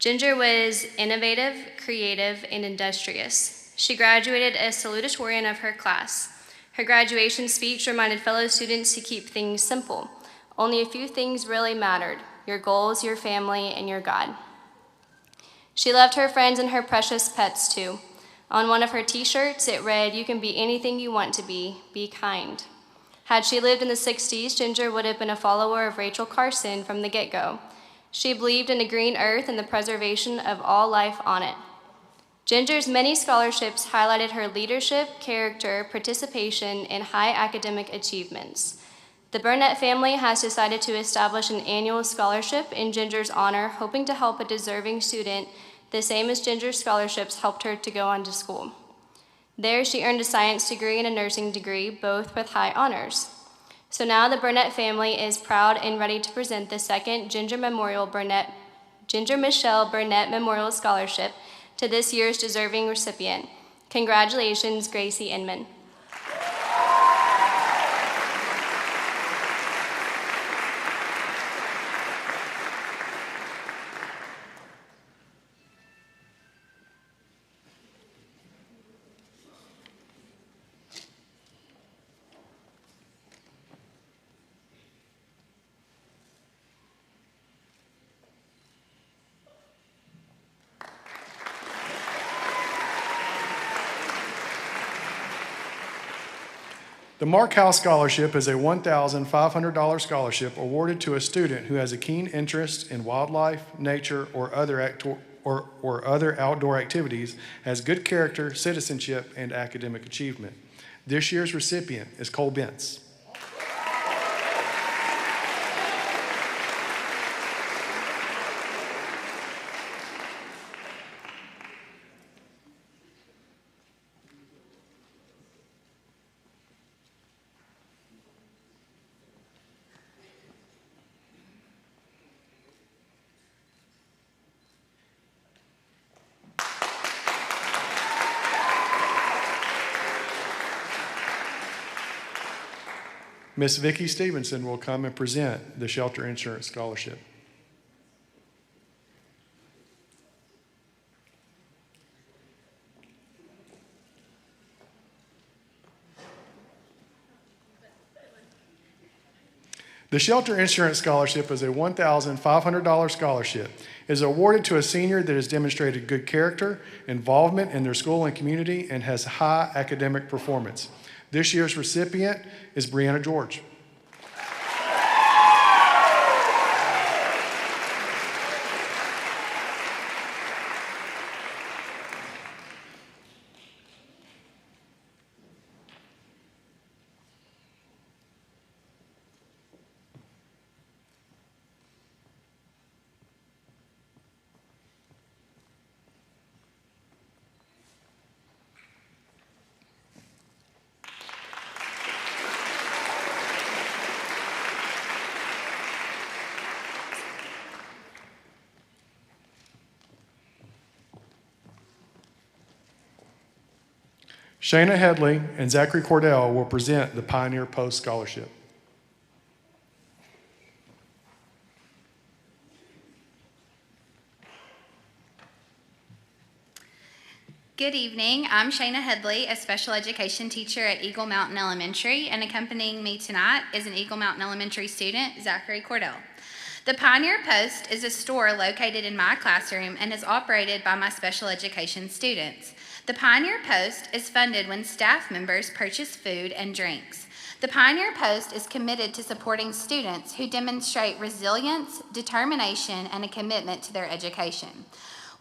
Ginger was innovative, creative, and industrious. She graduated as salutatorian of her class. Her graduation speech reminded fellow students to keep things simple. Only a few things really mattered: your goals, your family, and your God. She loved her friends and her precious pets too. On one of her t-shirts, it read, "You can be anything you want to be kind." Had she lived in the 60s, Ginger would have been a follower of Rachel Carson from the get-go. She believed in a green earth and the preservation of all life on it. Ginger's many scholarships highlighted her leadership, character, participation, and high academic achievements. The Burnett family has decided to establish an annual scholarship in Ginger's honor, hoping to help a deserving student the same as Ginger's scholarships helped her to go on to school. There, she earned a science degree and a nursing degree, both with high honors. So now the Burnett family is proud and ready to present the second Ginger Michelle Burnett Memorial Scholarship to this year's deserving recipient. Congratulations, Gracie Inman. The Mark House Scholarship is a $1,500 scholarship awarded to a student who has a keen interest in wildlife, nature, or other outdoor activities, has good character, citizenship, and academic achievement. This year's recipient is Cole Bentz. Miss Vicki Stevenson will come and present the Shelter Insurance Scholarship. The Shelter Insurance Scholarship is a $1,500 scholarship. It is awarded to a senior that has demonstrated good character, involvement in their school and community, and has high academic performance. This year's recipient is Brianna George. Shayna Headley and Zachary Cordell will present the Pioneer Post Scholarship. Good evening. I'm Shayna Headley, a special education teacher at Eagle Mountain Elementary, and accompanying me tonight is an Eagle Mountain Elementary student, Zachary Cordell. The Pioneer Post is a store located in my classroom and is operated by my special education students. The Pioneer Post is funded when staff members purchase food and drinks. The Pioneer Post is committed to supporting students who demonstrate resilience, determination, and a commitment to their education.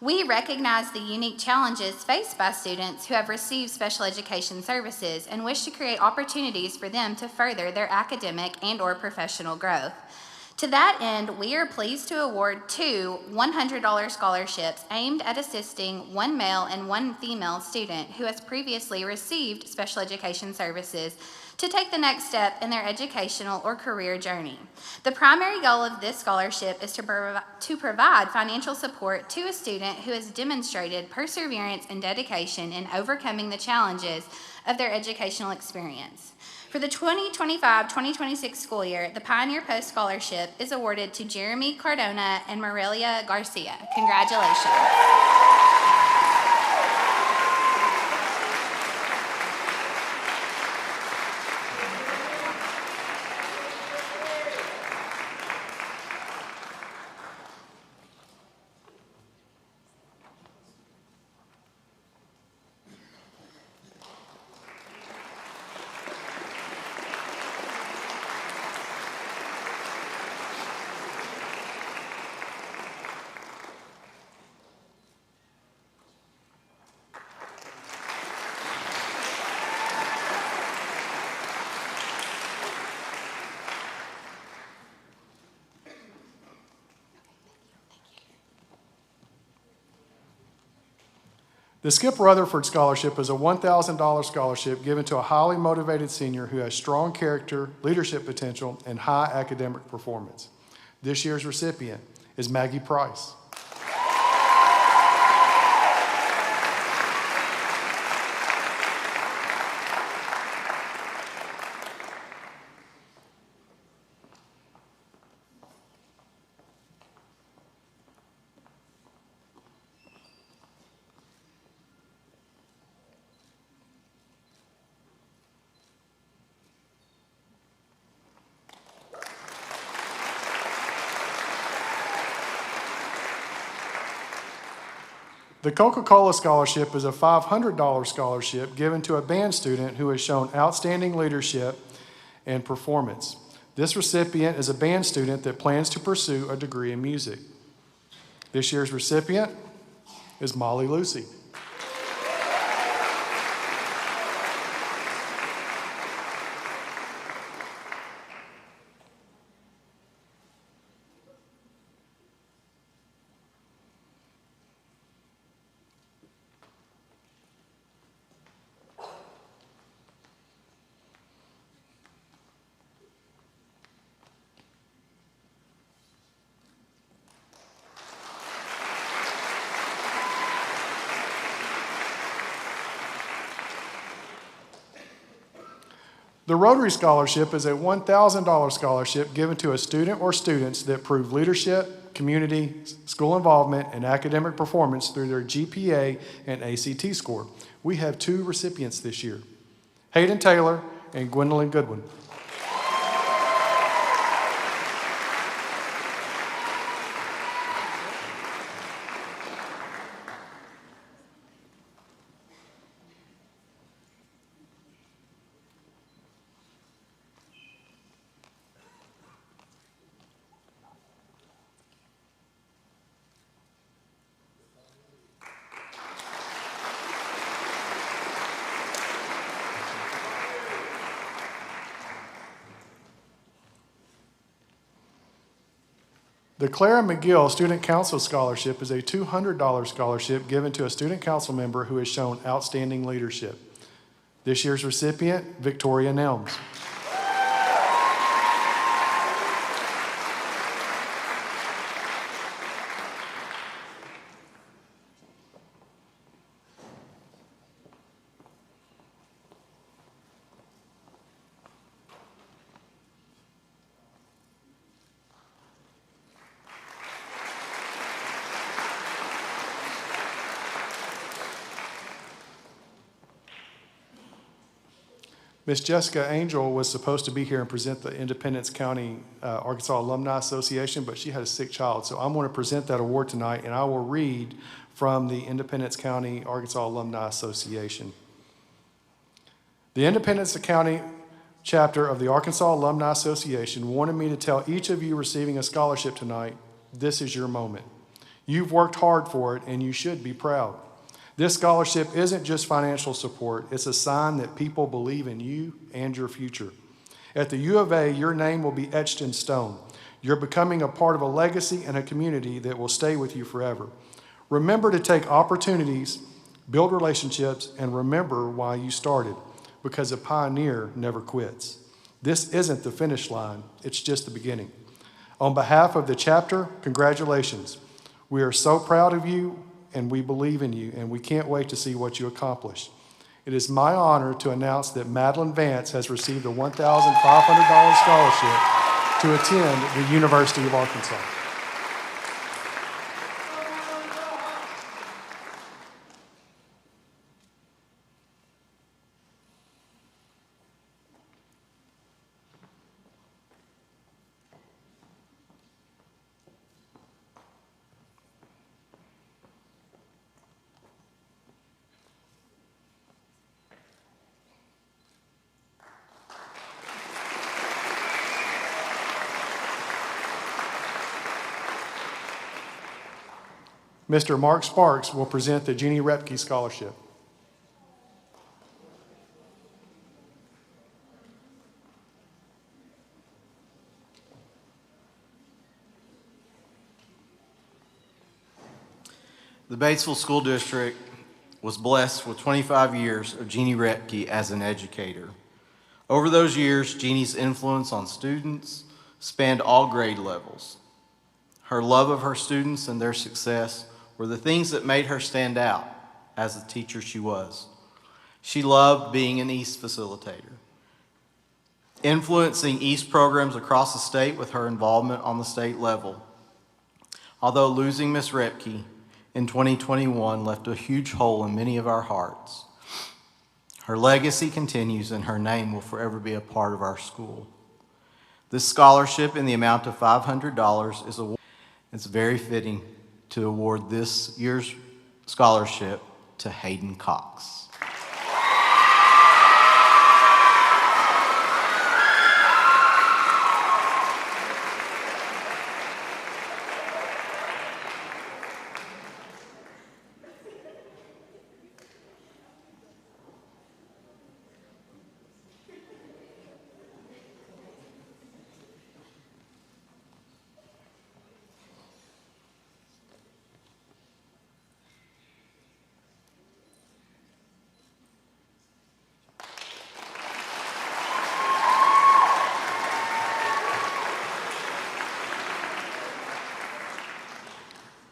We recognize the unique challenges faced by students who have received special education services and wish to create opportunities for them to further their academic and/or professional growth. To that end, we are pleased to award two $100 scholarships aimed at assisting one male and one female student who has previously received special education services to take the next step in their educational or career journey. The primary goal of this scholarship is to provide financial support to a student who has demonstrated perseverance and dedication in overcoming the challenges of their educational experience. For the 2025-2026 school year, the Pioneer Post Scholarship is awarded to Jeremy Cardona and Morelia Garcia. Congratulations. The Skip Rutherford Scholarship is a $1,000 scholarship given to a highly motivated senior who has strong character, leadership potential, and high academic performance. This year's recipient is Maggie Price. The Coca-Cola Scholarship is a $500 scholarship given to a band student who has shown outstanding leadership and performance. This recipient is a band student that plans to pursue a degree in music. This year's recipient is Molly Lucy. The Rotary Scholarship is a $1,000 scholarship given to a student or students that prove leadership, community, school involvement, and academic performance through their GPA and ACT score. We have 2 recipients this year, Hayden Taylor and Gwendolyn Goodwin. The Clara McGill Student Council Scholarship is a $200 scholarship given to a student council member who has shown outstanding leadership. This year's recipient, Victoria Nelms. Miss Jessica Angel was supposed to be here and present the Independence County Arkansas Alumni Association, but she had a sick child. So I'm going to present that award tonight, and I will read from the Independence County Arkansas Alumni Association. The Independence County chapter of the Arkansas Alumni Association wanted me to tell each of you receiving a scholarship tonight, this is your moment. You've worked hard for it, and you should be proud. This scholarship isn't just financial support, it's a sign that people believe in you and your future. At the U of A, your name will be etched in stone. You're becoming a part of a legacy and a community that will stay with you forever. Remember to take opportunities, build relationships, and remember why you started, because a pioneer never quits. This isn't the finish line, it's just the beginning. On behalf of the chapter, congratulations. We are so proud of you, and we believe in you, and we can't wait to see what you accomplish. It is my honor to announce that Madeline Vance has received a $1,500 scholarship to attend the University of Arkansas. Mr. Mark Sparks will present the Jeannie Repke Scholarship. The Batesville School District was blessed with 25 years of Jeannie Repke as an educator. Over those years, Jeannie's influence on students spanned all grade levels. Her love of her students and their success were the things that made her stand out as the teacher she was. She loved being an East facilitator, influencing East programs across the state with her involvement on the state level. Although losing Miss Repke in 2021 left a huge hole in many of our hearts, her legacy continues and her name will forever be a part of our school. This scholarship in the amount of $500 it's very fitting to award this year's scholarship to Hayden Cox.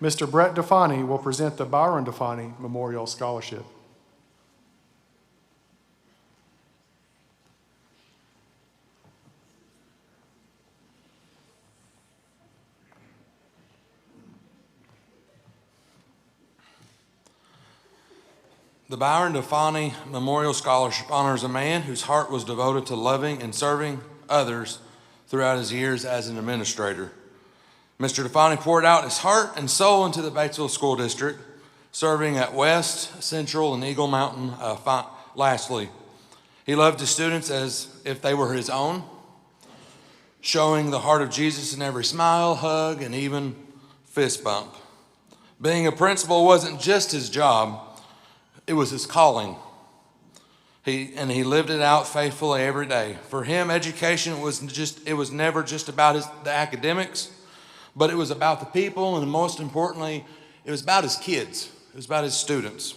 Mr. Brett Defani will present the Byron Defani Memorial Scholarship. The Byron Defani Memorial Scholarship honors a man whose heart was devoted to loving and serving others throughout his years as an administrator. Mr. Defani poured out his heart and soul into the Batesville School District, serving at West, Central, and Eagle Mountain. Lastly, he loved his students as if they were his own, showing the heart of Jesus in every smile, hug, and even fist bump. Being a principal wasn't just his job, it was his calling. He lived it out faithfully every day. For him, education was never just about the academics, but it was about the people, and most importantly, it was about his kids. It was about his students.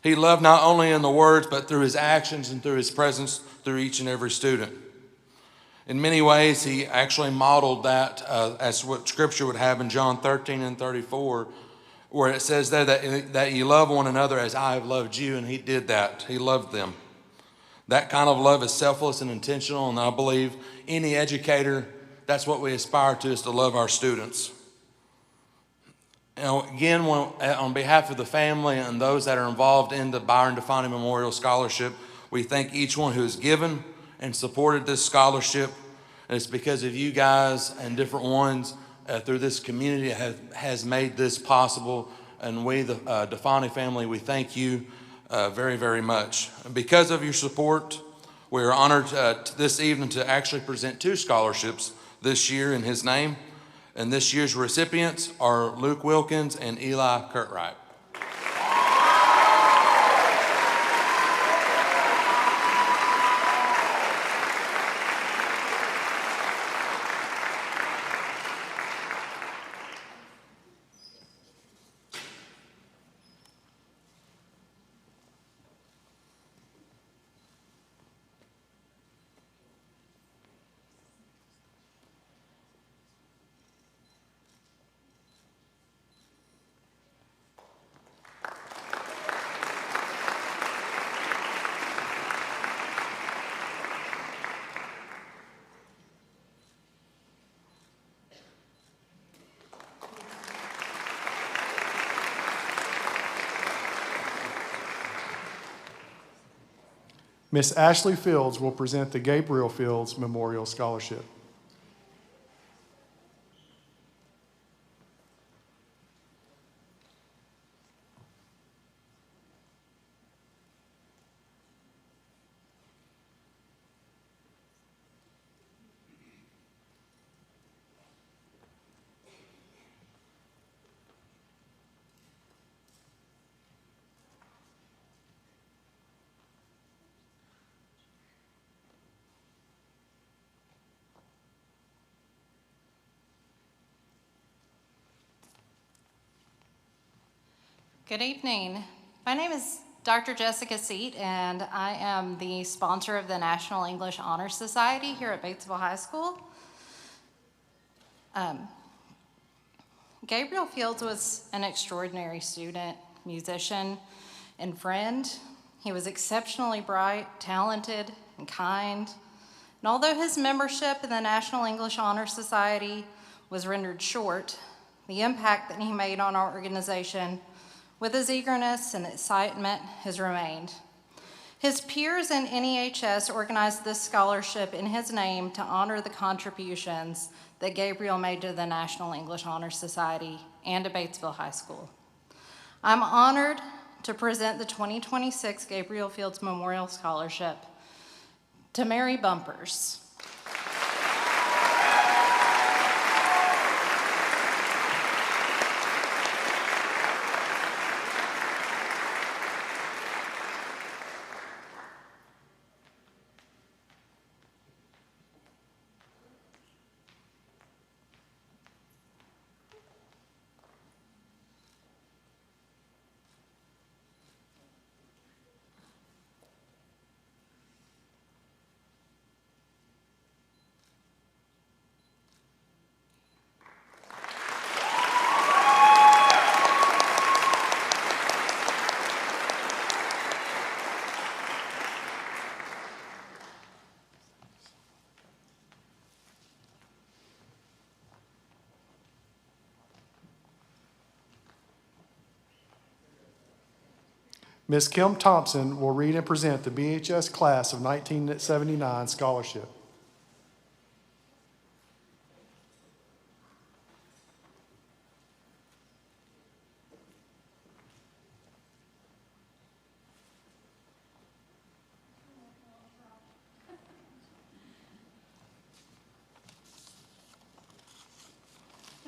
He loved not only in the words, but through his actions and through his presence through each and every student. In many ways, he actually modeled that as what Scripture would have in John 13 and 34, where it says there that you love one another as I have loved you, and he did that. He loved them. That kind of love is selfless and intentional, and I believe any educator, that's what we aspire to, is to love our students. Again, on behalf of the family and those that are involved in the Byron Defani Memorial Scholarship, we thank each one who has given and supported this scholarship. And it's because of you guys and different ones through this community has made this possible. And we, the Defani family, we thank you very, very much. And because of your support, we are honored this evening to actually present 2 scholarships this year in his name. And this year's recipients are Luke Wilkins and Eli Curtright. Miss Ashley Fields will present the Gabriel Fields Memorial Scholarship. Good evening. My name is Dr. Jessica Seat, and I am the sponsor of the National English Honor Society here at Batesville High School. Gabriel Fields was an extraordinary student, musician, and friend. He was exceptionally bright, talented, and kind. And although his membership in the National English Honor Society was rendered short, the impact that he made on our organization with his eagerness and excitement has remained. His peers in NEHS organized this scholarship in his name to honor the contributions that Gabriel made to the National English Honor Society and to Batesville High School. I'm honored to present the 2026 Gabriel Fields Memorial Scholarship to Mary Bumpers. Ms. Kim Thompson will read and present the BHS Class of 1979 Scholarship.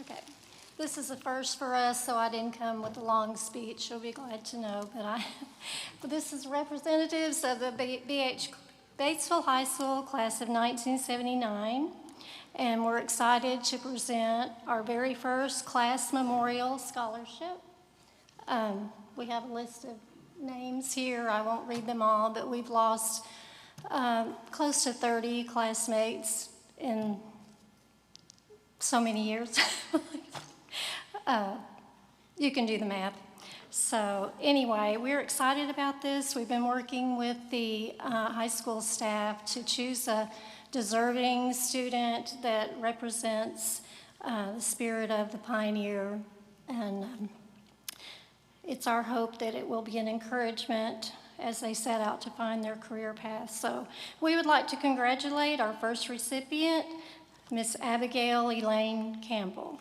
Okay, this is a first for us, so I didn't come with a long speech. You'll be glad to know, but this is representatives of the Batesville High School class of 1979, and we're excited to present our very first class memorial scholarship. We have a list of names here. I won't read them all, but we've lost close to 30 classmates in so many years. You can do the math. So anyway, we're excited about this. We've been working with the high school staff to choose a deserving student that represents the spirit of the pioneer. And it's our hope that it will be an encouragement as they set out to find their career path. So we would like to congratulate our first recipient, Miss Abigail Elaine Campbell.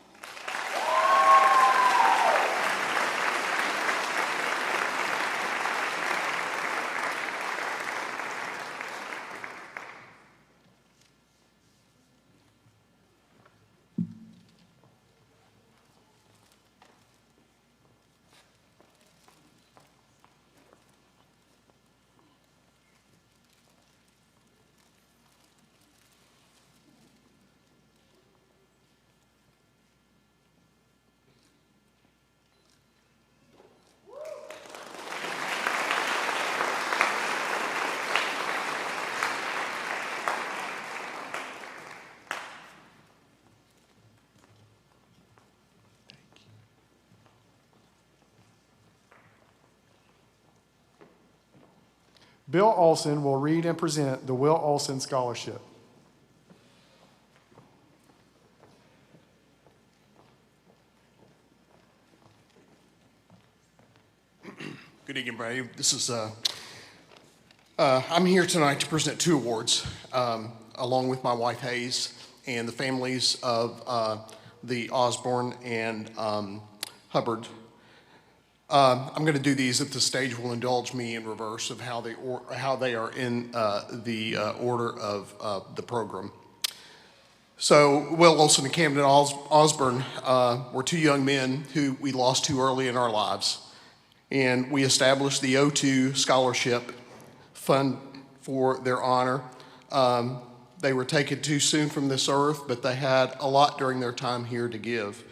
Bill Olson will read and present the Will Olson Scholarship. Good evening, everybody. This is I'm here tonight to present two awards, along with my wife Hayes and the families of the Osborne and Hubbard. I'm going to do these if the stage will indulge me in reverse of how they are in the order of the program. So Will Olson and Camden Osborne were two young men who we lost too early in our lives. And we established the O2 Scholarship Fund for their honor. They were taken too soon from this earth, but they had a lot during their time here to give.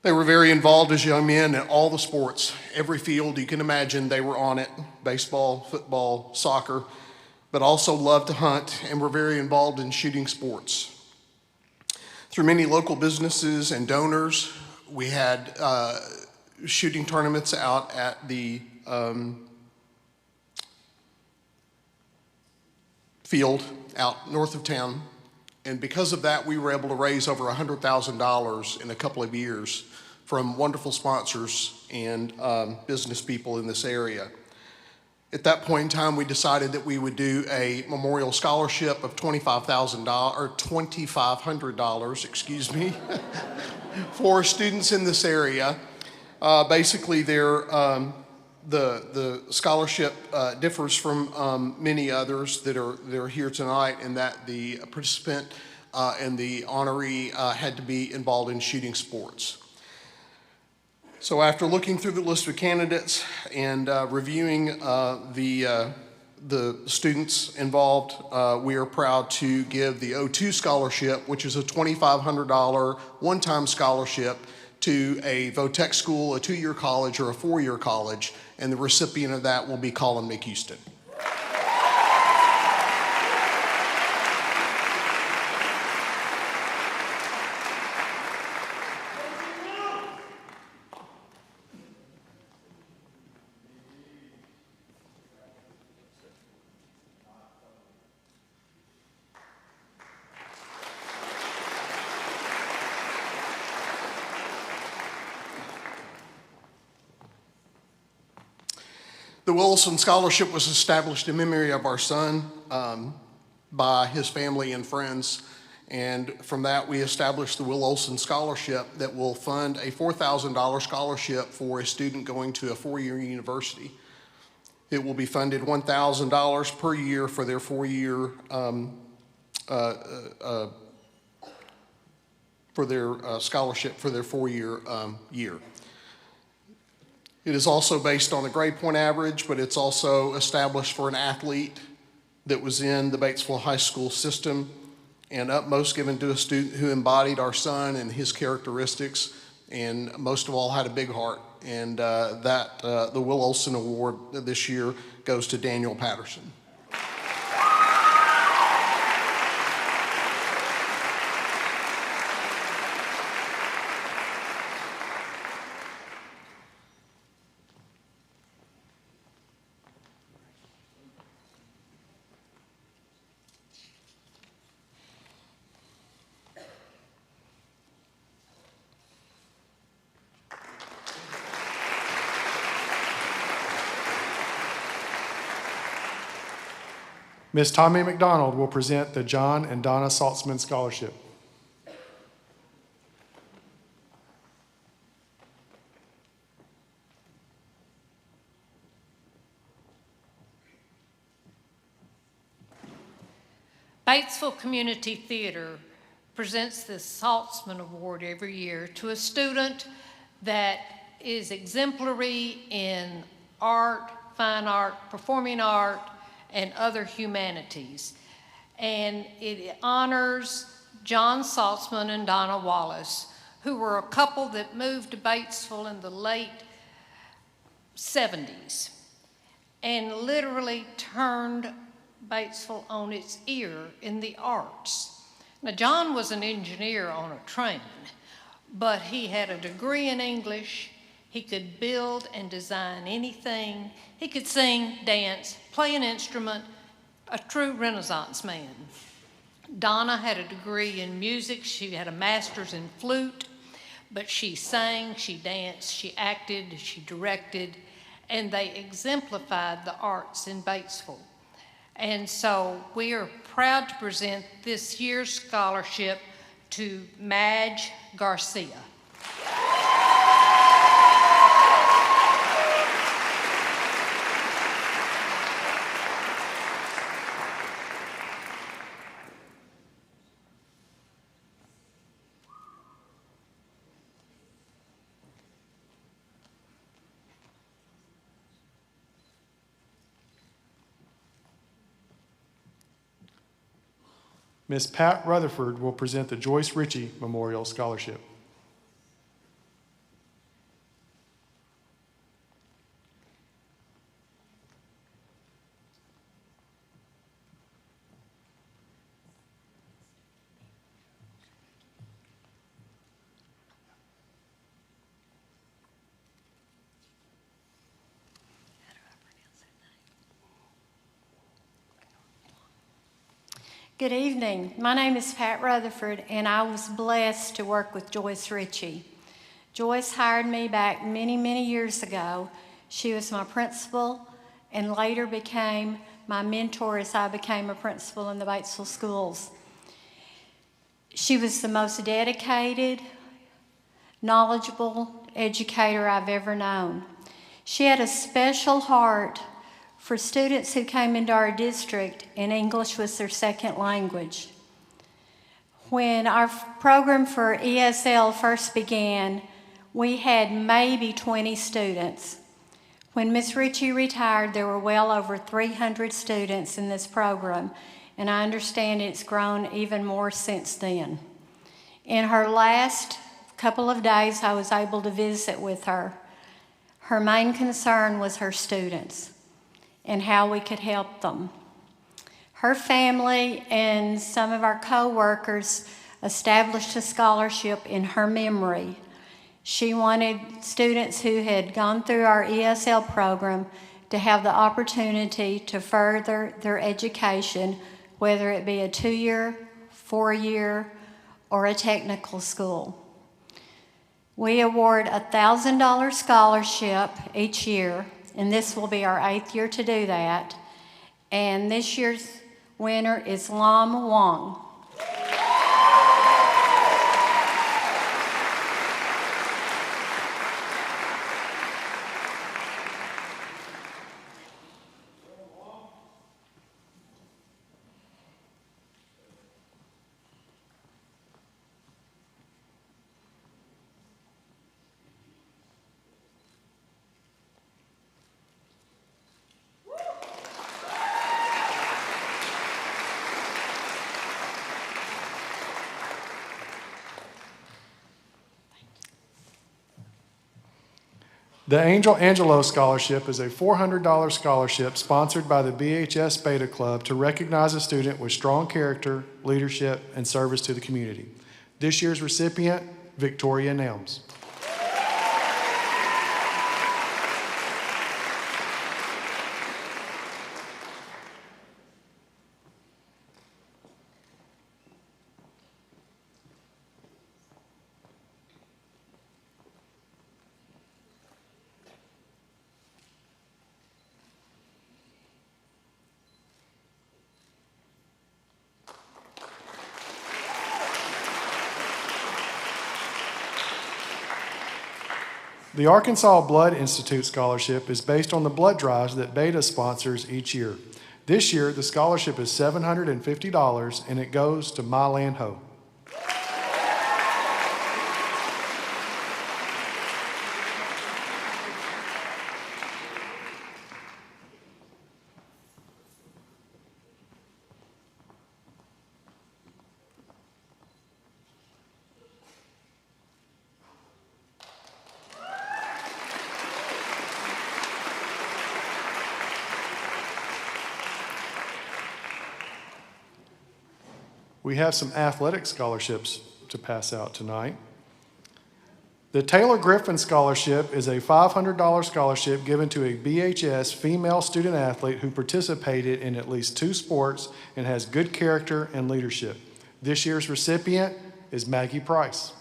They were very involved as young men in all the sports. Every field you can imagine, they were on it: baseball, football, soccer, but also loved to hunt and were very involved in shooting sports. Through many local businesses and donors, we had shooting tournaments out at the field out north of town. And because of that, we were able to raise over $100,000 in a couple of years from wonderful sponsors and business people in this area. At that point in time, we decided that we would do a memorial scholarship of $2,500, or $2,500, excuse me, for students in this area. Basically, the scholarship differs from many others that are here tonight, in that the participant and the honoree had to be involved in shooting sports. So after looking through the list of candidates and reviewing the students involved, we are proud to give the O2 scholarship, which is a $2,500 one-time scholarship to a VOTEC school, a 2-year college, or a 4-year college, and the recipient of that will be Colin McHouston. The Wilson Scholarship was established in memory of our son by his family and friends. And from that, we established the Will Olson Scholarship that will fund a $4,000 scholarship for a student going to a 4-year university. It will be funded $1,000 per year for their 4-year scholarship for their 4-year year. It is also based on a grade point average, but it's also established for an athlete that was in the Batesville High School system, and utmost given to a student who embodied our son and his characteristics, and most of all had a big heart. And the Will Olson Award this year goes to Daniel Patterson. Ms. Tommy McDonald will present the John and Donna Saltzman Scholarship. Batesville Community Theater presents the Saltzman Award every year to a student that is exemplary in art, fine art, performing art, and other humanities. And it honors John Saltzman and Donna Wallace, who were a couple that moved to Batesville in the late 70s and literally turned Batesville on its ear in the arts. Now, John was an engineer on a train, but he had a degree in English. He could build and design anything. He could sing, dance, play an instrument, a true Renaissance man. Donna had a degree in music. She had a master's in flute, but she sang, she danced, she acted, she directed, and they exemplified the arts in Batesville. And so we are proud to present this year's scholarship to Madge Garcia. Ms. Pat Rutherford will present the Joyce Ritchie Memorial Scholarship. Good evening. My name is Pat Rutherford, and I was blessed to work with Joyce Ritchie. Joyce hired me back many, many years ago. She was my principal and later became my mentor as I became a principal in the Batesville schools. She was the most dedicated, knowledgeable educator I've ever known. She had a special heart for students who came into our district and English was their second language. When our program for ESL first began, we had maybe 20 students. When Ms. Ritchie retired, there were well over 300 students in this program, and I understand it's grown even more since then. In her last couple of days, I was able to visit with her. Her main concern was her students and how we could help them. Her family and some of our co-workers established a scholarship in her memory. She wanted students who had gone through our ESL program to have the opportunity to further their education, whether it be a 2-year, 4-year, or a technical school. We award a $1,000 scholarship each year, and this will be our 8th year to do that. And this year's winner is Lam Wong. The Angel Angelo Scholarship is a $400 scholarship sponsored by the BHS Beta Club to recognize a student with strong character, leadership, and service to the community. This year's recipient, Victoria Nelms. The Arkansas Blood Institute Scholarship is based on the blood drives that Beta sponsors each year. This year, the scholarship is $750, and it goes to My Land Ho. We have some athletic scholarships to pass out tonight. The Taylor Griffin Scholarship is a $500 scholarship given to a BHS female student athlete who participated in at least 2 sports and has good character and leadership. This year's recipient is Maggie Price.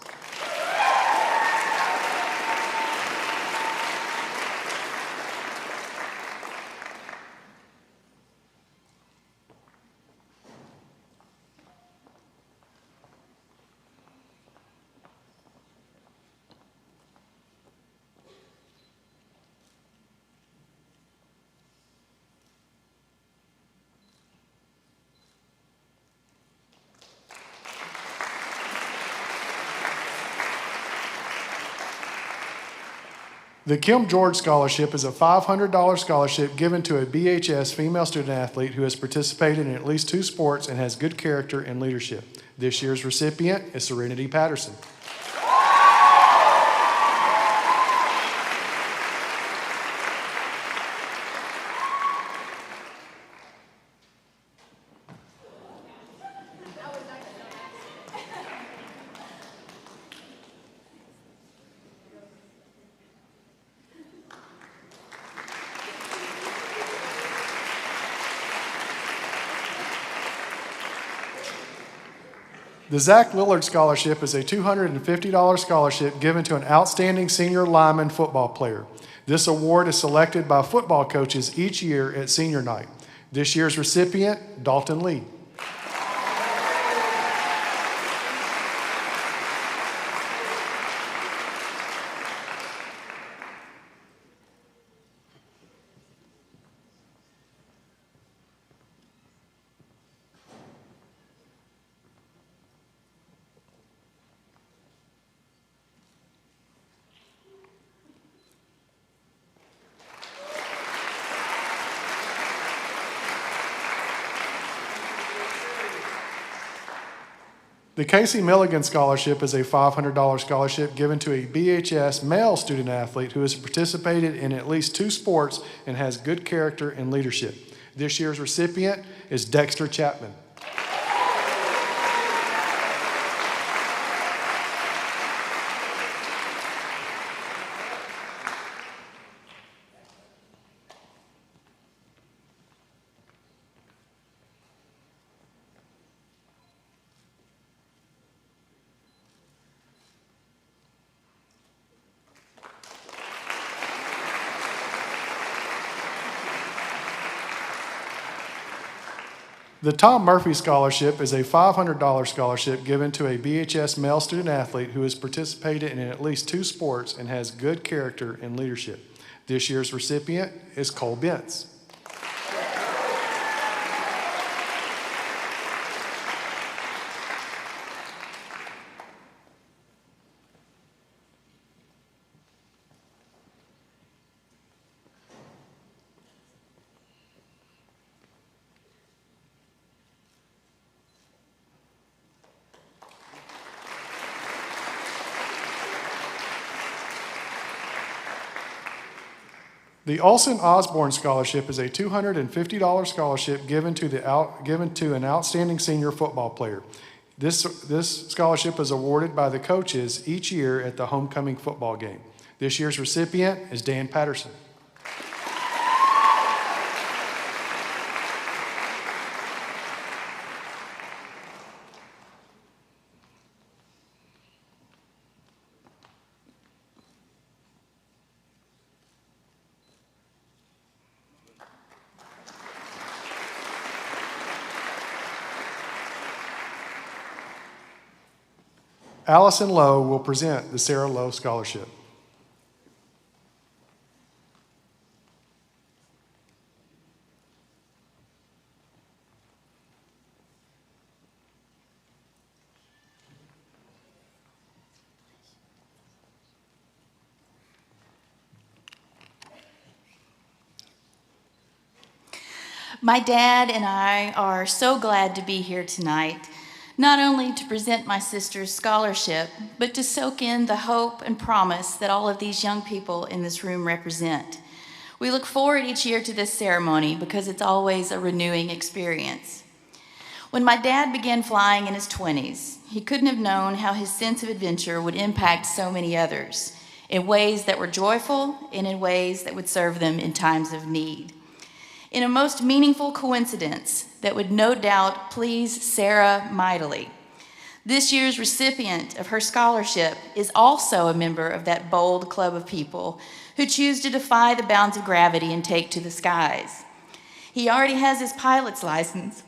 The Kim George Scholarship is a $500 scholarship given to a BHS female student athlete who has participated in at least 2 sports and has good character and leadership. This year's recipient is Serenity Patterson. The Zach Lillard Scholarship is a $250 scholarship given to an outstanding senior lineman football player. This award is selected by football coaches each year at senior night. This year's recipient, Dalton Lee. The Casey Milligan Scholarship is a $500 scholarship given to a BHS male student athlete who has participated in at least 2 sports and has good character and leadership. This year's recipient is Dexter Chapman. The Tom Murphy Scholarship is a $500 scholarship given to a BHS male student athlete who has participated in at least 2 sports and has good character and leadership. This year's recipient is Cole Bentz. The Olson Osborne Scholarship is a $250 scholarship given to an outstanding senior football player. This scholarship is awarded by the coaches each year at the homecoming football game. This year's recipient is Dan Patterson. Allison Lowe will present the Sarah Lowe Scholarship. My dad and I are so glad to be here tonight, not only to present my sister's scholarship, but to soak in the hope and promise that all of these young people in this room represent. We look forward each year to this ceremony because it's always a renewing experience. When my dad began flying in his 20s, he couldn't have known how his sense of adventure would impact so many others in ways that were joyful and in ways that would serve them in times of need. In a most meaningful coincidence that would no doubt please Sarah mightily, this year's recipient of her scholarship is also a member of that bold club of people who choose to defy the bounds of gravity and take to the skies. He already has his pilot's license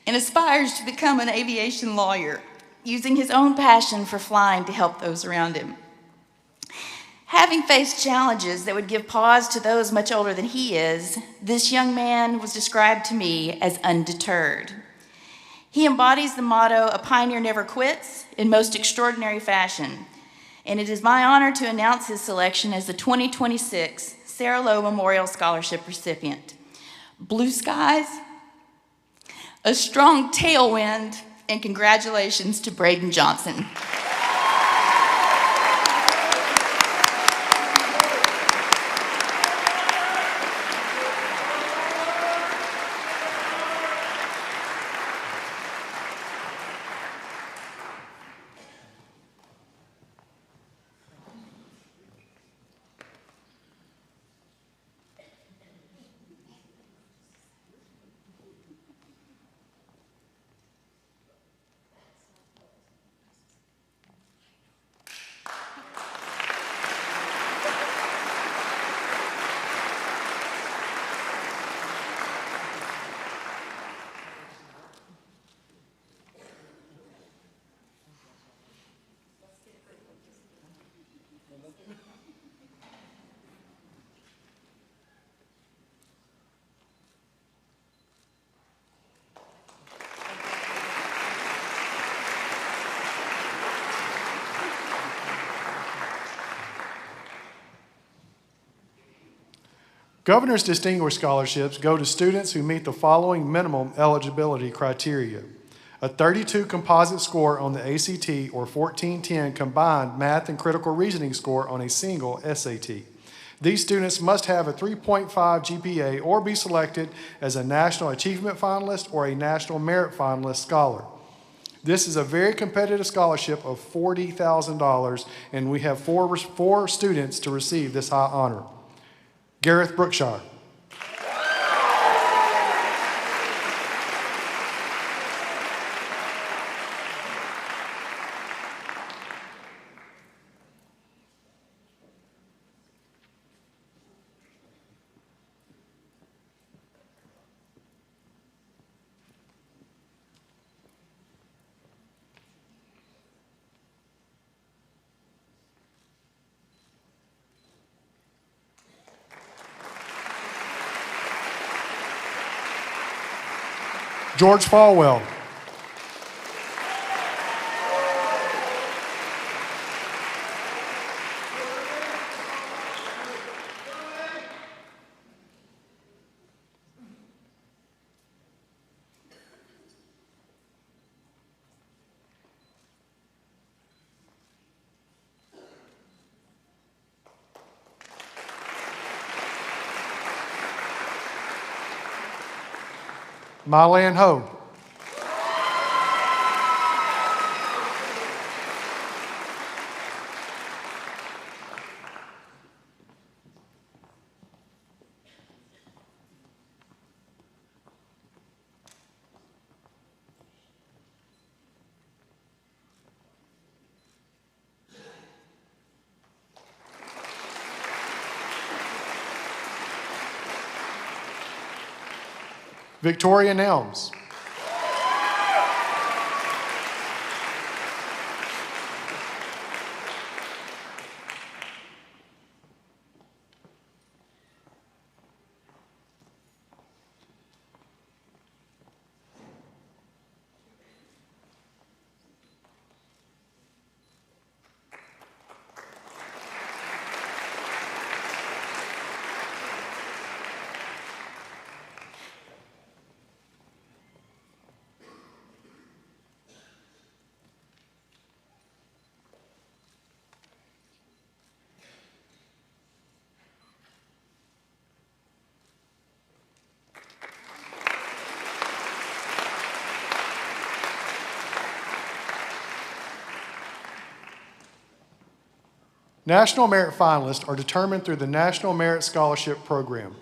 and aspires to become an aviation lawyer, using his own passion for flying to help those around him. Having faced challenges that would give pause to those much older than he is, this young man was described to me as undeterred. He embodies the motto, "A pioneer never quits," in most extraordinary fashion, and it is my honor to announce his selection as the 2026 Sarah Lowe Memorial Scholarship recipient. Blue skies, a strong tailwind, and congratulations to Braden Johnson. Governor's Distinguished Scholarships go to students who meet the following minimum eligibility criteria: a 32 composite score on the ACT or 1410 combined math and critical reasoning score on a single SAT. These students must have a 3.5 GPA or be selected as a National Achievement Finalist or a National Merit Finalist scholar. This is a very competitive scholarship of $40,000, and we have four students to receive this high honor. Gareth Brookshire. George Falwell. Mylan Ho. Victoria Nelms. National Merit finalists are determined through the National Merit Scholarship Program.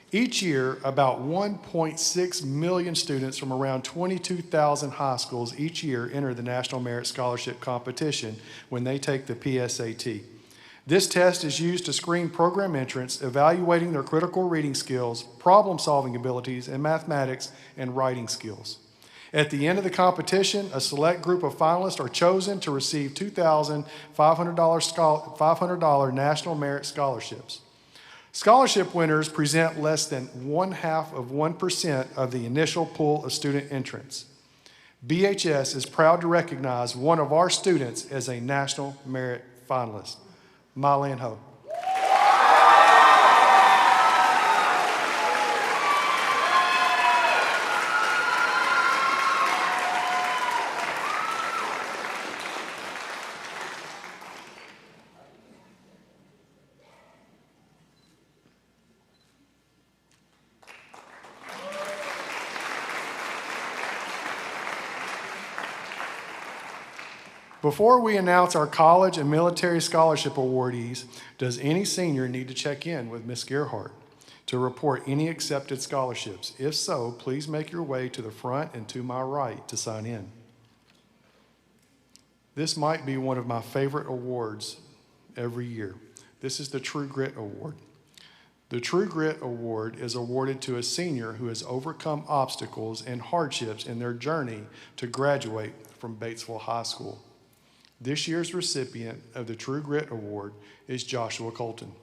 Each year, about 1.6 million students from around 22,000 high schools each year enter the National Merit Scholarship competition when they take the PSAT. This test is used to screen program entrants, evaluating their critical reading skills, problem-solving abilities, and mathematics and writing skills. At the end of the competition, a select group of finalists are chosen to receive $2,500 National Merit Scholarships. Scholarship winners present less than 0.5% of the initial pool of student entrants. BHS is proud to recognize one of our students as a National Merit finalist, Mylan Ho. Before we announce our college and military scholarship awardees, does any senior need to check in with Ms. Gerhardt to report any accepted scholarships? If so, please make your way to the front and to my right to sign in. This might be one of my favorite awards every year. This is the True Grit Award. The True Grit Award is awarded to a senior who has overcome obstacles and hardships in their journey to graduate from Batesville High School. This year's recipient of the True Grit Award is Joshua Colton.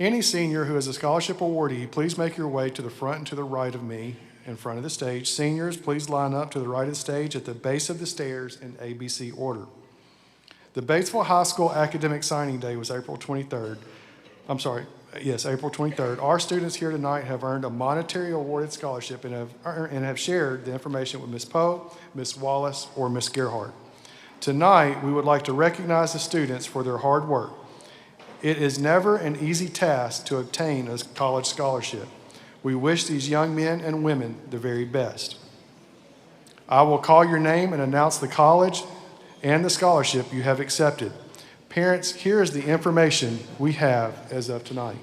Any senior who is a scholarship awardee, please make your way to the front and to the right of me in front of the stage. Seniors, please line up to the right of the stage at the base of the stairs in ABC order. The Batesville High School Academic Signing Day was April 23rd. April 23rd. Our students here tonight have earned a monetary awarded scholarship and have shared the information with Ms. Poe, Ms. Wallace, or Ms. Gerhardt. Tonight, we would like to recognize the students for their hard work. It is never an easy task to obtain a college scholarship. We wish these young men and women the very best. I will call your name and announce the college and the scholarship you have accepted. Parents, here is the information we have as of tonight.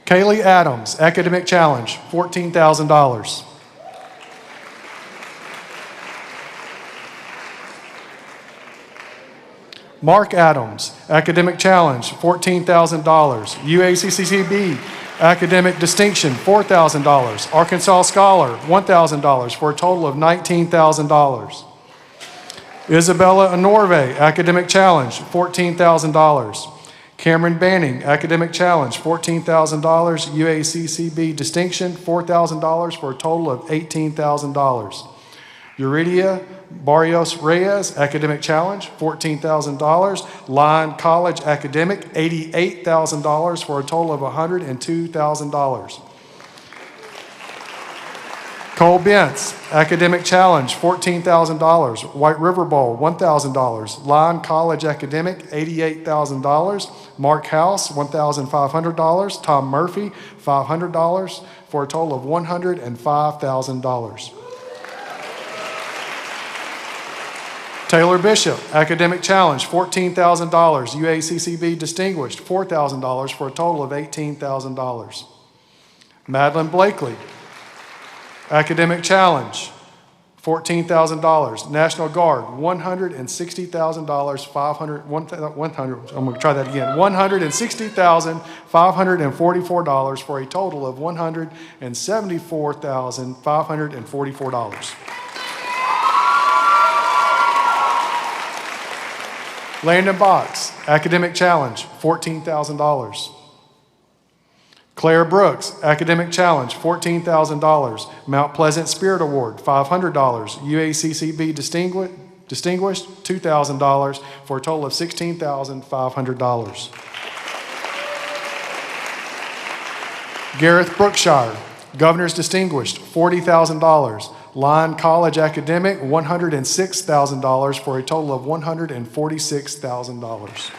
Kaylee Adams, Academic Challenge, $14,000. Mark Adams, Academic Challenge, $14,000. UACCB, Academic Distinction, $4,000. Arkansas Scholar, $1,000 for a total of $19,000. Isabella Anorve, Academic Challenge, $14,000. Cameron Banning, Academic Challenge, $14,000. UACCB Distinction, $4,000 for a total of $18,000. Euridia Barrios Reyes, Academic Challenge, $14,000. Lyon College Academic, $88,000 for a total of $102,000. Cole Bentz, Academic Challenge, $14,000. White River Bowl, $1,000. Lyon College Academic, $88,000. Mark House, $1,500. Tom Murphy, $500 for a total of $105,000. Taylor Bishop, Academic Challenge, $14,000. UACCB Distinguished, $4,000 for a total of $18,000. Madeline Blakely, Academic Challenge, $14,000. National Guard, $160,000, I'm going to try that again, $160,544 for a total of $174,544. Landon Box, Academic Challenge, $14,000. Claire Brooks, Academic Challenge, $14,000. Mount Pleasant Spirit Award, $500. UACCB Distinguished, $2,000 for a total of $16,500. Gareth Brookshire, Governor's Distinguished, $40,000. Lyon College Academic, $106,000 for a total of $146,000.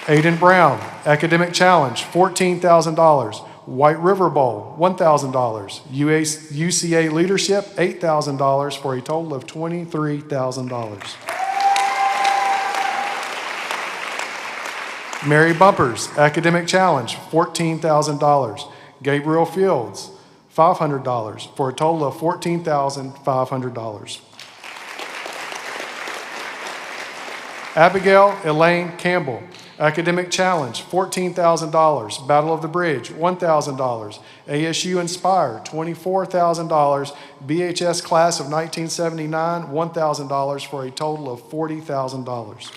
Aiden Brown, Academic Challenge, $14,000. White River Bowl, $1,000. UCA Leadership, $8,000 for a total of $23,000. Mary Bumpers, Academic Challenge, $14,000. Gabriel Fields, $500 for a total of $14,500. Abigail Elaine Campbell, Academic Challenge, $14,000. Battle of the Bridge, $1,000. ASU Inspire, $24,000. BHS Class of 1979, $1,000 for a total of $40,000.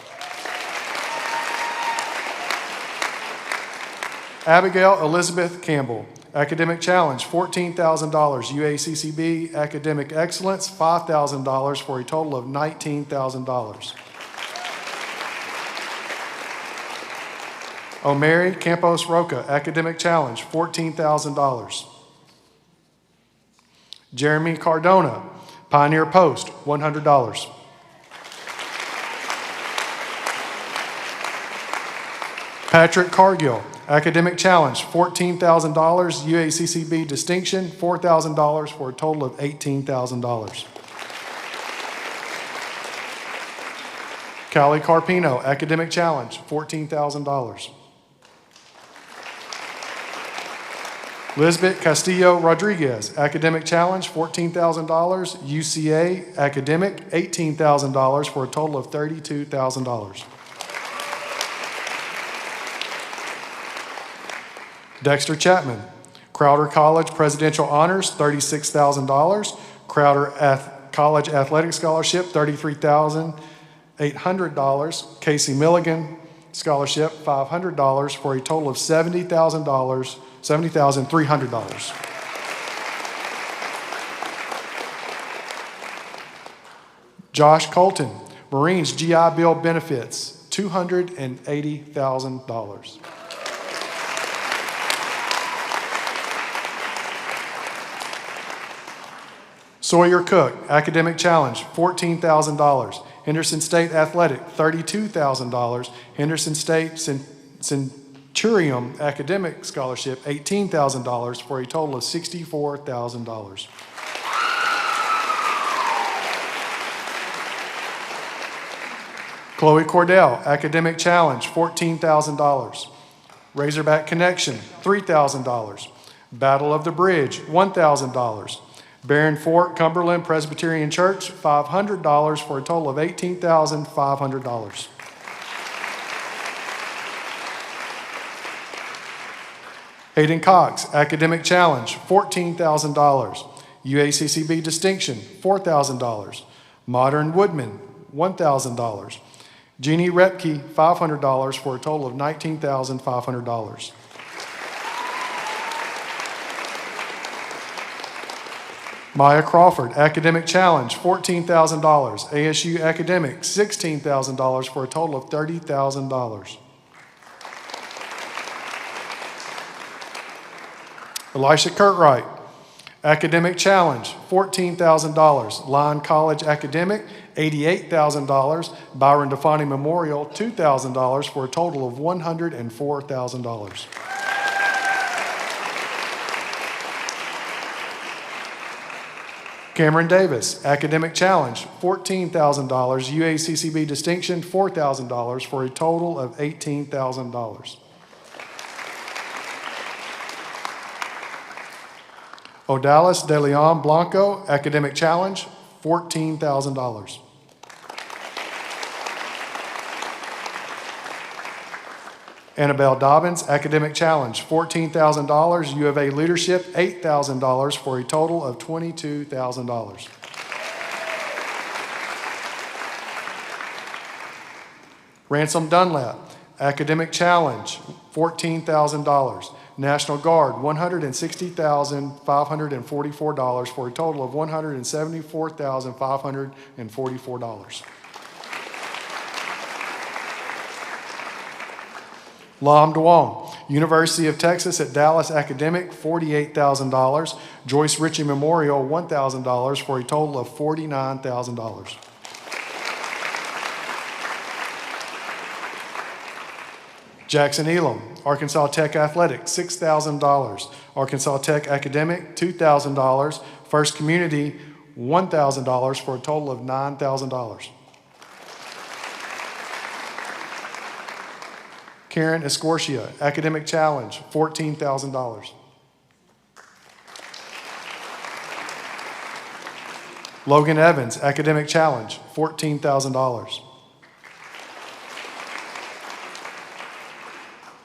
Abigail Elizabeth Campbell, Academic Challenge, $14,000. UACCB Academic Excellence, $5,000 for a total of $19,000. Omeri Campos Roca, Academic Challenge, $14,000. Jeremy Cardona, Pioneer Post, $100. Patrick Cargill, Academic Challenge, $14,000. UACCB Distinction, $4,000 for a total of $18,000. Callie Carpino, Academic Challenge, $14,000. Lisbeth Castillo Rodriguez, Academic Challenge, $14,000. UCA Academic, $18,000 for a total of $32,000. Dexter Chapman, Crowder College Presidential Honors, $36,000. Crowder College Athletic Scholarship, $33,800. Casey Milligan Scholarship, $500 for a total of $70,300. Josh Colton, Marines GI Bill Benefits, $280,000. Sawyer Cook, Academic Challenge, $14,000. Henderson State Athletic, $32,000. Henderson State Centurium Academic Scholarship, $18,000 for a total of $64,000. Chloe Cordell, Academic Challenge, $14,000. Razorback Connection, $3,000. Battle of the Bridge, $1,000. Barron Fort Cumberland Presbyterian Church, $500 for a total of $18,500. Hayden Cox, Academic Challenge, $14,000. UACCB Distinction, $4,000. Modern Woodman, $1,000. Jeannie Repke, $500 for a total of $19,500. Maya Crawford, Academic Challenge, $14,000. ASU Academic, $16,000 for a total of $30,000. Elisha Curtright, Academic Challenge, $14,000. Lyon College Academic, $88,000. Byron DeFani Memorial, $2,000 for a total of $104,000. Cameron Davis, Academic Challenge, $14,000. UACCB Distinction, $4,000 for a total of $18,000. Odalis De Leon Blanco, Academic Challenge, $14,000. Annabelle Dobbins, Academic Challenge, $14,000. U of A Leadership, $8,000 for a total of $22,000. Ransom Dunlap, Academic Challenge, $14,000. National Guard, $160,544 for a total of $174,544. Lam Duong, University of Texas at Dallas Academic, $48,000. Joyce Ritchie Memorial, $1,000 for a total of $49,000. Jackson Elam, Arkansas Tech Athletic, $6,000. Arkansas Tech Academic, $2,000. First Community, $1,000 for a total of $9,000. Karen Escortia, Academic Challenge, $14,000. Logan Evans, Academic Challenge, $14,000.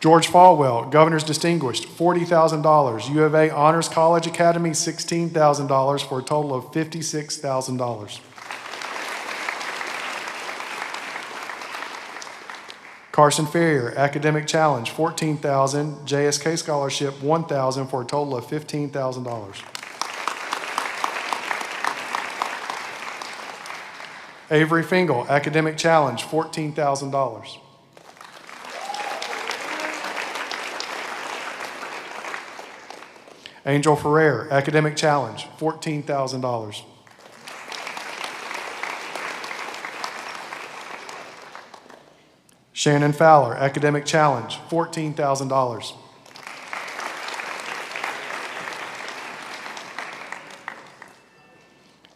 George Falwell, Governor's Distinguished, $40,000. U of A Honors College Academy, $16,000 for a total of $56,000. Carson Ferrier, Academic Challenge, $14,000. JSK Scholarship, $1,000 for a total of $15,000. Avery Fingal, Academic Challenge, $14,000. Angel Ferrer, Academic Challenge, $14,000. Shannon Fowler, Academic Challenge, $14,000.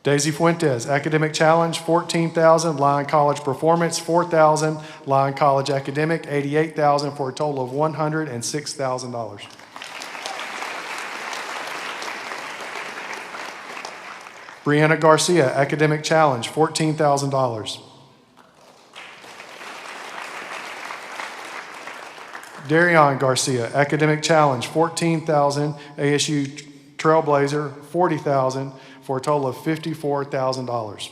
Daisy Fuentes, Academic Challenge, $14,000. Lyon College Performance, $4,000. Lyon College Academic, $88,000 for a total of $106,000. Brianna Garcia, Academic Challenge, $14,000. Darion Garcia, Academic Challenge, $14,000. ASU Trailblazer, $40,000, for a total of $54,000.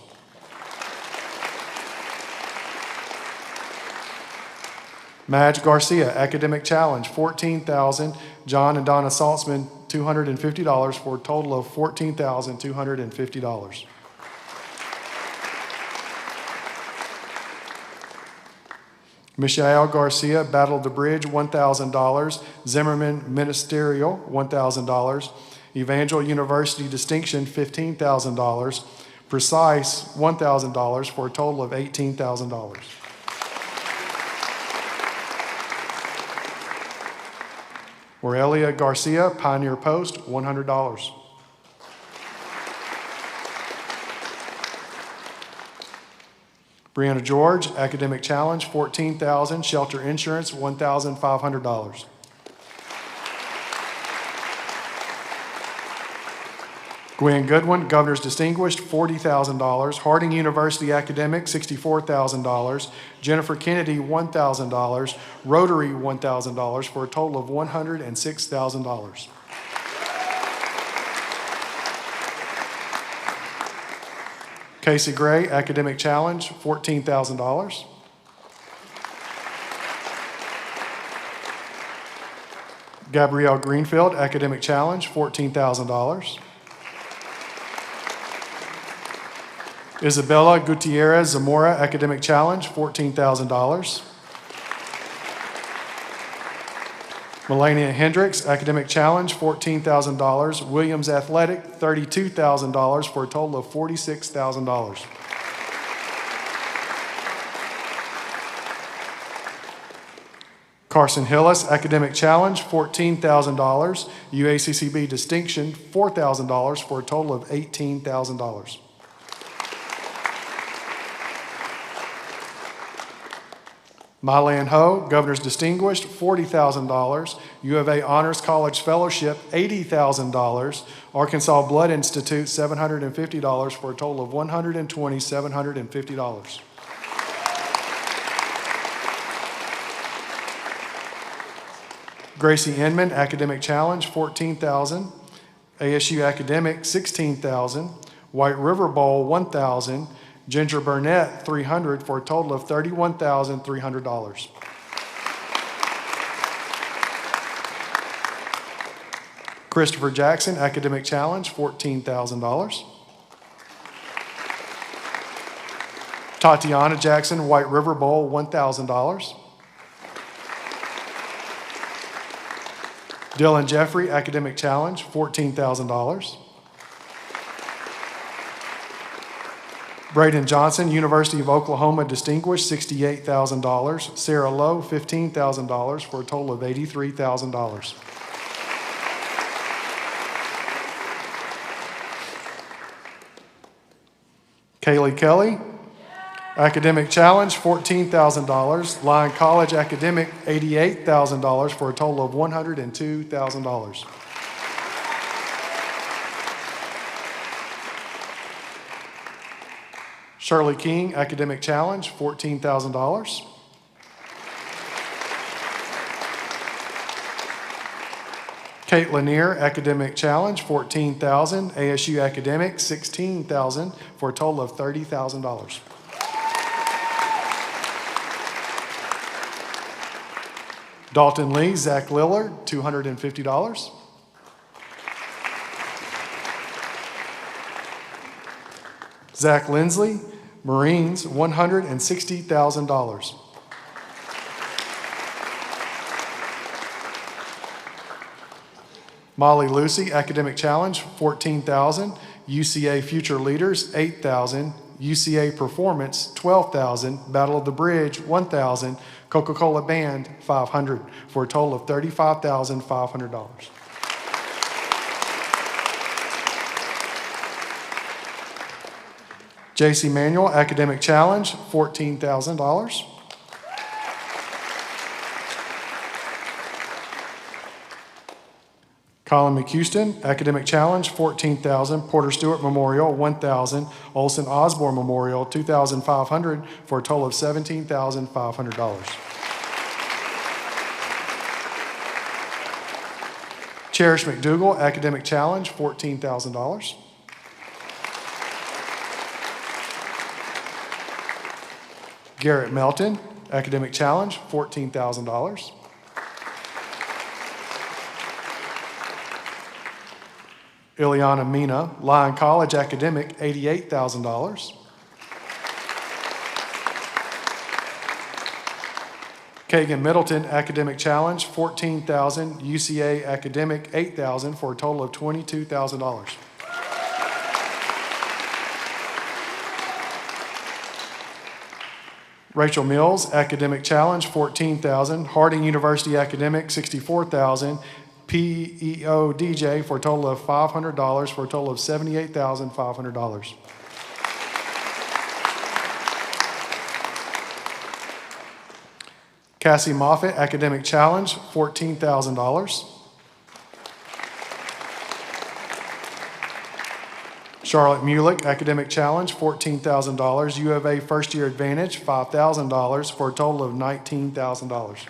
Madge Garcia, Academic Challenge, $14,000. John and Donna Saltzman, $250, for a total of $14,250. Michelle Garcia, Battle of the Bridge, $1,000. Zimmerman Ministerial, $1,000. Evangel University Distinction, $15,000. Precise, $1,000, for a total of $18,000. Aurelia Garcia, Pioneer Post, $100. Brianna George, Academic Challenge, $14,000. Shelter Insurance, $1,500. Gwen Goodwin, Governor's Distinguished, $40,000. Harding University Academic, $64,000. Jennifer Kennedy, $1,000. Rotary, $1,000, for a total of $106,000. Casey Gray, Academic Challenge, $14,000. Gabrielle Greenfield, Academic Challenge, $14,000. Isabella Gutierrez Zamora, Academic Challenge, $14,000. Melania Hendricks, Academic Challenge, $14,000. Williams Athletic, $32,000, for a total of $46,000. Carson Hillis, Academic Challenge, $14,000. UACCB Distinction, $4,000, for a total of $18,000. Mylan Ho, Governor's Distinguished, $40,000. U of A Honors College Fellowship, $80,000. Arkansas Blood Institute, $750, for a total of $120,750. Gracie Inman, Academic Challenge, $14,000. ASU Academic, $16,000. White River Bowl, $1,000. Ginger Burnett, $300, for a total of $31,300. Christopher Jackson, Academic Challenge, $14,000. Tatiana Jackson, White River Bowl, $1,000. Dylan Jeffrey, Academic Challenge, $14,000. Braden Johnson, University of Oklahoma Distinguished, $68,000. Sarah Lowe, $15,000, for a total of $83,000. Kaylee Kelly, Academic Challenge, $14,000. Lyon College Academic, $88,000, for a total of $102,000. Shirley King, Academic Challenge, $14,000. Kate Lanier, Academic Challenge, $14,000. ASU Academic, $16,000, for a total of $30,000. Dalton Lee, Zach Lillard, $250. Zach Lindsley, Marines, $160,000. Molly Lucy, Academic Challenge, $14,000. UCA Future Leaders, $8,000. UCA Performance, $12,000. Battle of the Bridge, $1,000. Coca-Cola Band, $500, for a total of $35,500. J.C. Manuel, Academic Challenge, $14,000. Colin McHouston, Academic Challenge, $14,000. Porter Stewart Memorial, $1,000. Olson Osborne Memorial, $2,500 for a total of $17,500. Cherish McDougall, Academic Challenge, $14,000. Garrett Melton, Academic Challenge, $14,000. Ileana Mina, Lyon College Academic, $88,000. Kagan Middleton, Academic Challenge, $14,000. UCA Academic, $8,000 for a total of $22,000. Rachel Mills, Academic Challenge, $14,000. Harding University Academic, $64,000. PEO DJ for a total of $500 for a total of $78,500. Cassie Moffitt, Academic Challenge, $14,000. Charlotte Mulick, Academic Challenge, $14,000. U of A First Year Advantage, $5,000 for a total of $19,000.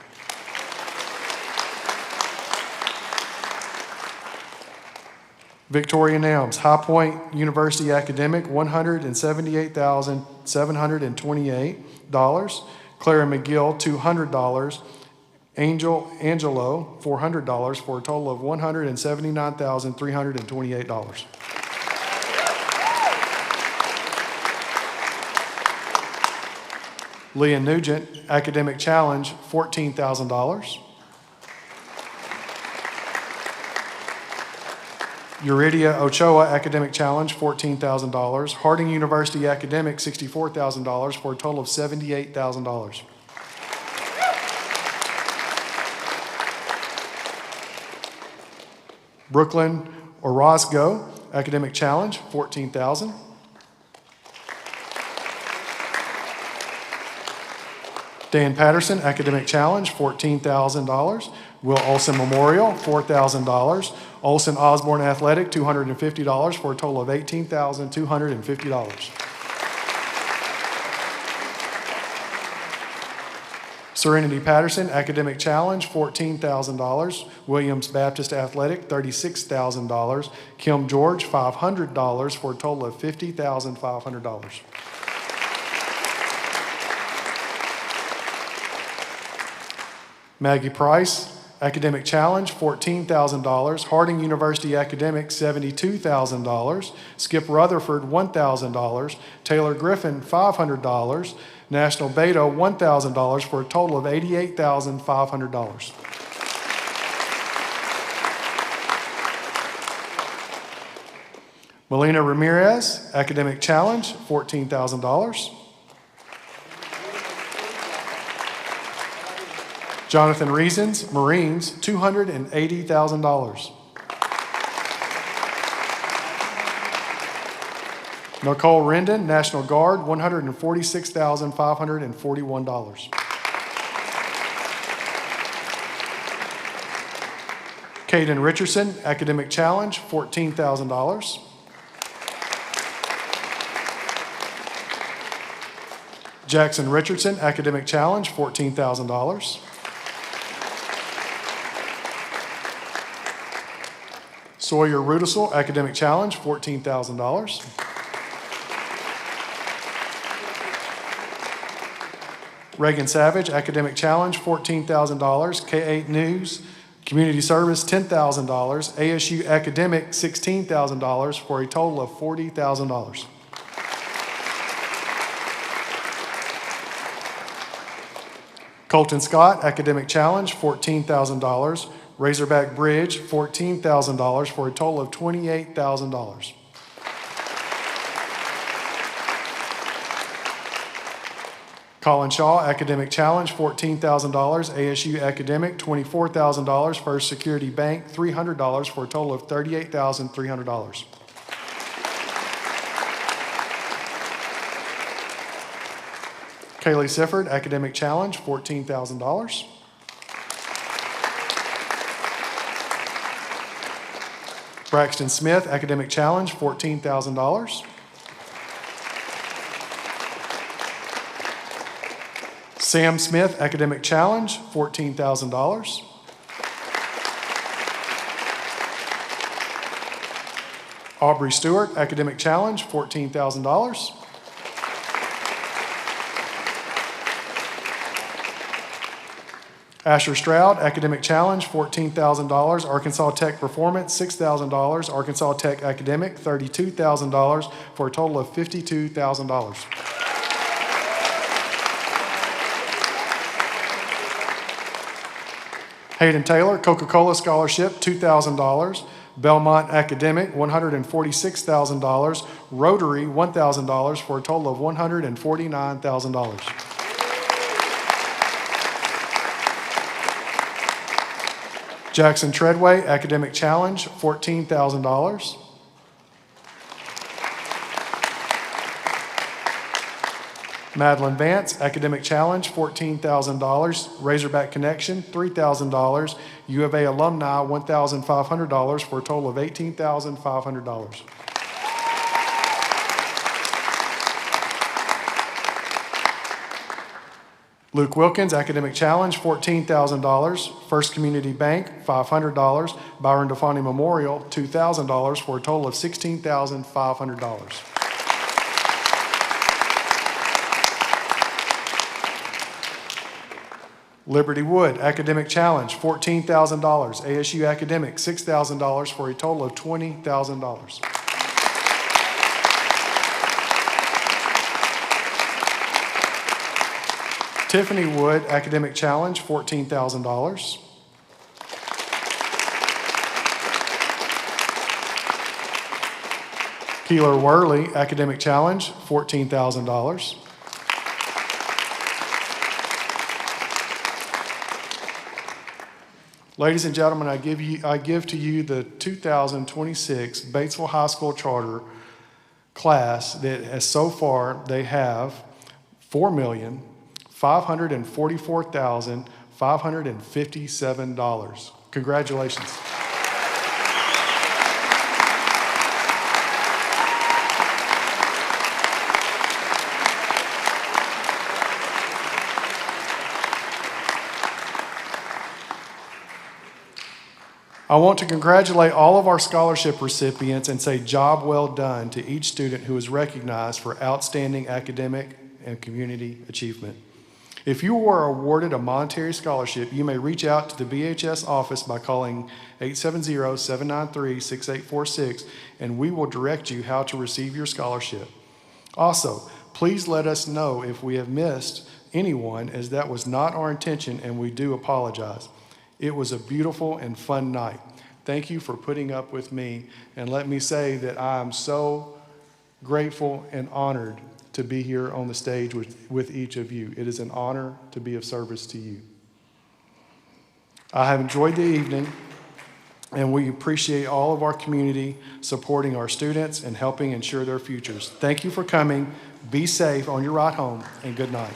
Victoria Nelms, High Point University Academic, $178,728. Clara McGill, $200. Angelo, $400 for a total of $179,328. Leah Nugent, Academic Challenge, $14,000. Euridia Ochoa, Academic Challenge, $14,000. Harding University Academic, $64,000 for a total of $78,000. Brooklyn Orozco, Academic Challenge, $14,000. Dan Patterson, Academic Challenge, $14,000. Will Olson Memorial, $4,000. Olson Osborne Athletic, $250 for a total of $18,250. Serenity Patterson, Academic Challenge, $14,000. Williams Baptist Athletic, $36,000. Kim George, $500 for a total of $50,500. Maggie Price, Academic Challenge, $14,000. Harding University Academic, $72,000. Skip Rutherford, $1,000. Taylor Griffin, $500. National Beta, $1,000 for a total of $88,500. Melina Ramirez, Academic Challenge, $14,000. Jonathan Reasons, Marines, $280,000. Nicole Rendon, National Guard, $146,541. Caden Richardson, Academic Challenge, $14,000. Jackson Richardson, Academic Challenge, $14,000. Sawyer Rudisell, Academic Challenge, $14,000. Reagan Savage, Academic Challenge, $14,000. K8 News, Community Service, $10,000. ASU Academic, $16,000 for a total of $40,000. Colton Scott, Academic Challenge, $14,000. Razorback Bridge, $14,000 for a total of $28,000. Colin Shaw, Academic Challenge, $14,000. ASU Academic, $24,000. First Security Bank, $300 for a total of $38,300. Kaylee Sifford, Academic Challenge, $14,000. Braxton Smith, Academic Challenge, $14,000. Sam Smith, Academic Challenge, $14,000. Aubrey Stewart, Academic Challenge, $14,000. Asher Stroud, Academic Challenge, $14,000. Arkansas Tech Performance, $6,000. Arkansas Tech Academic, $32,000, for a total of $52,000. Hayden Taylor, Coca-Cola Scholarship, $2,000. Belmont Academic, $146,000. Rotary, $1,000, for a total of $149,000. Jackson Treadway, Academic Challenge, $14,000. Madeline Vance, Academic Challenge, $14,000. Razorback Connection, $3,000. U of A Alumni, $1,500, for a total of $18,500. Luke Wilkins, Academic Challenge, $14,000. First Community Bank, $500. Byron DeFani Memorial, $2,000, for a total of $16,500. Liberty Wood, Academic Challenge, $14,000. ASU Academic, $6,000, for a total of $20,000. Tiffany Wood, Academic Challenge, $14,000. Keeler Worley, Academic Challenge, $14,000. Ladies and gentlemen, I give to you the 2026 Batesville High School Charter class that has so far, they have $4,544,557. Congratulations. I want to congratulate all of our scholarship recipients and say job well done to each student who is recognized for outstanding academic and community achievement. If you were awarded a monetary scholarship, you may reach out to the BHS office by calling 870-793-6846, and we will direct you how to receive your scholarship. Also, please let us know if we have missed anyone, as that was not our intention, and we do apologize. It was a beautiful and fun night. Thank you for putting up with me, and let me say that I am so grateful and honored to be here on the stage with each of you. It is an honor to be of service to you. I have enjoyed the evening, and we appreciate all of our community supporting our students and helping ensure their futures. Thank you for coming. Be safe on your ride home, and good night.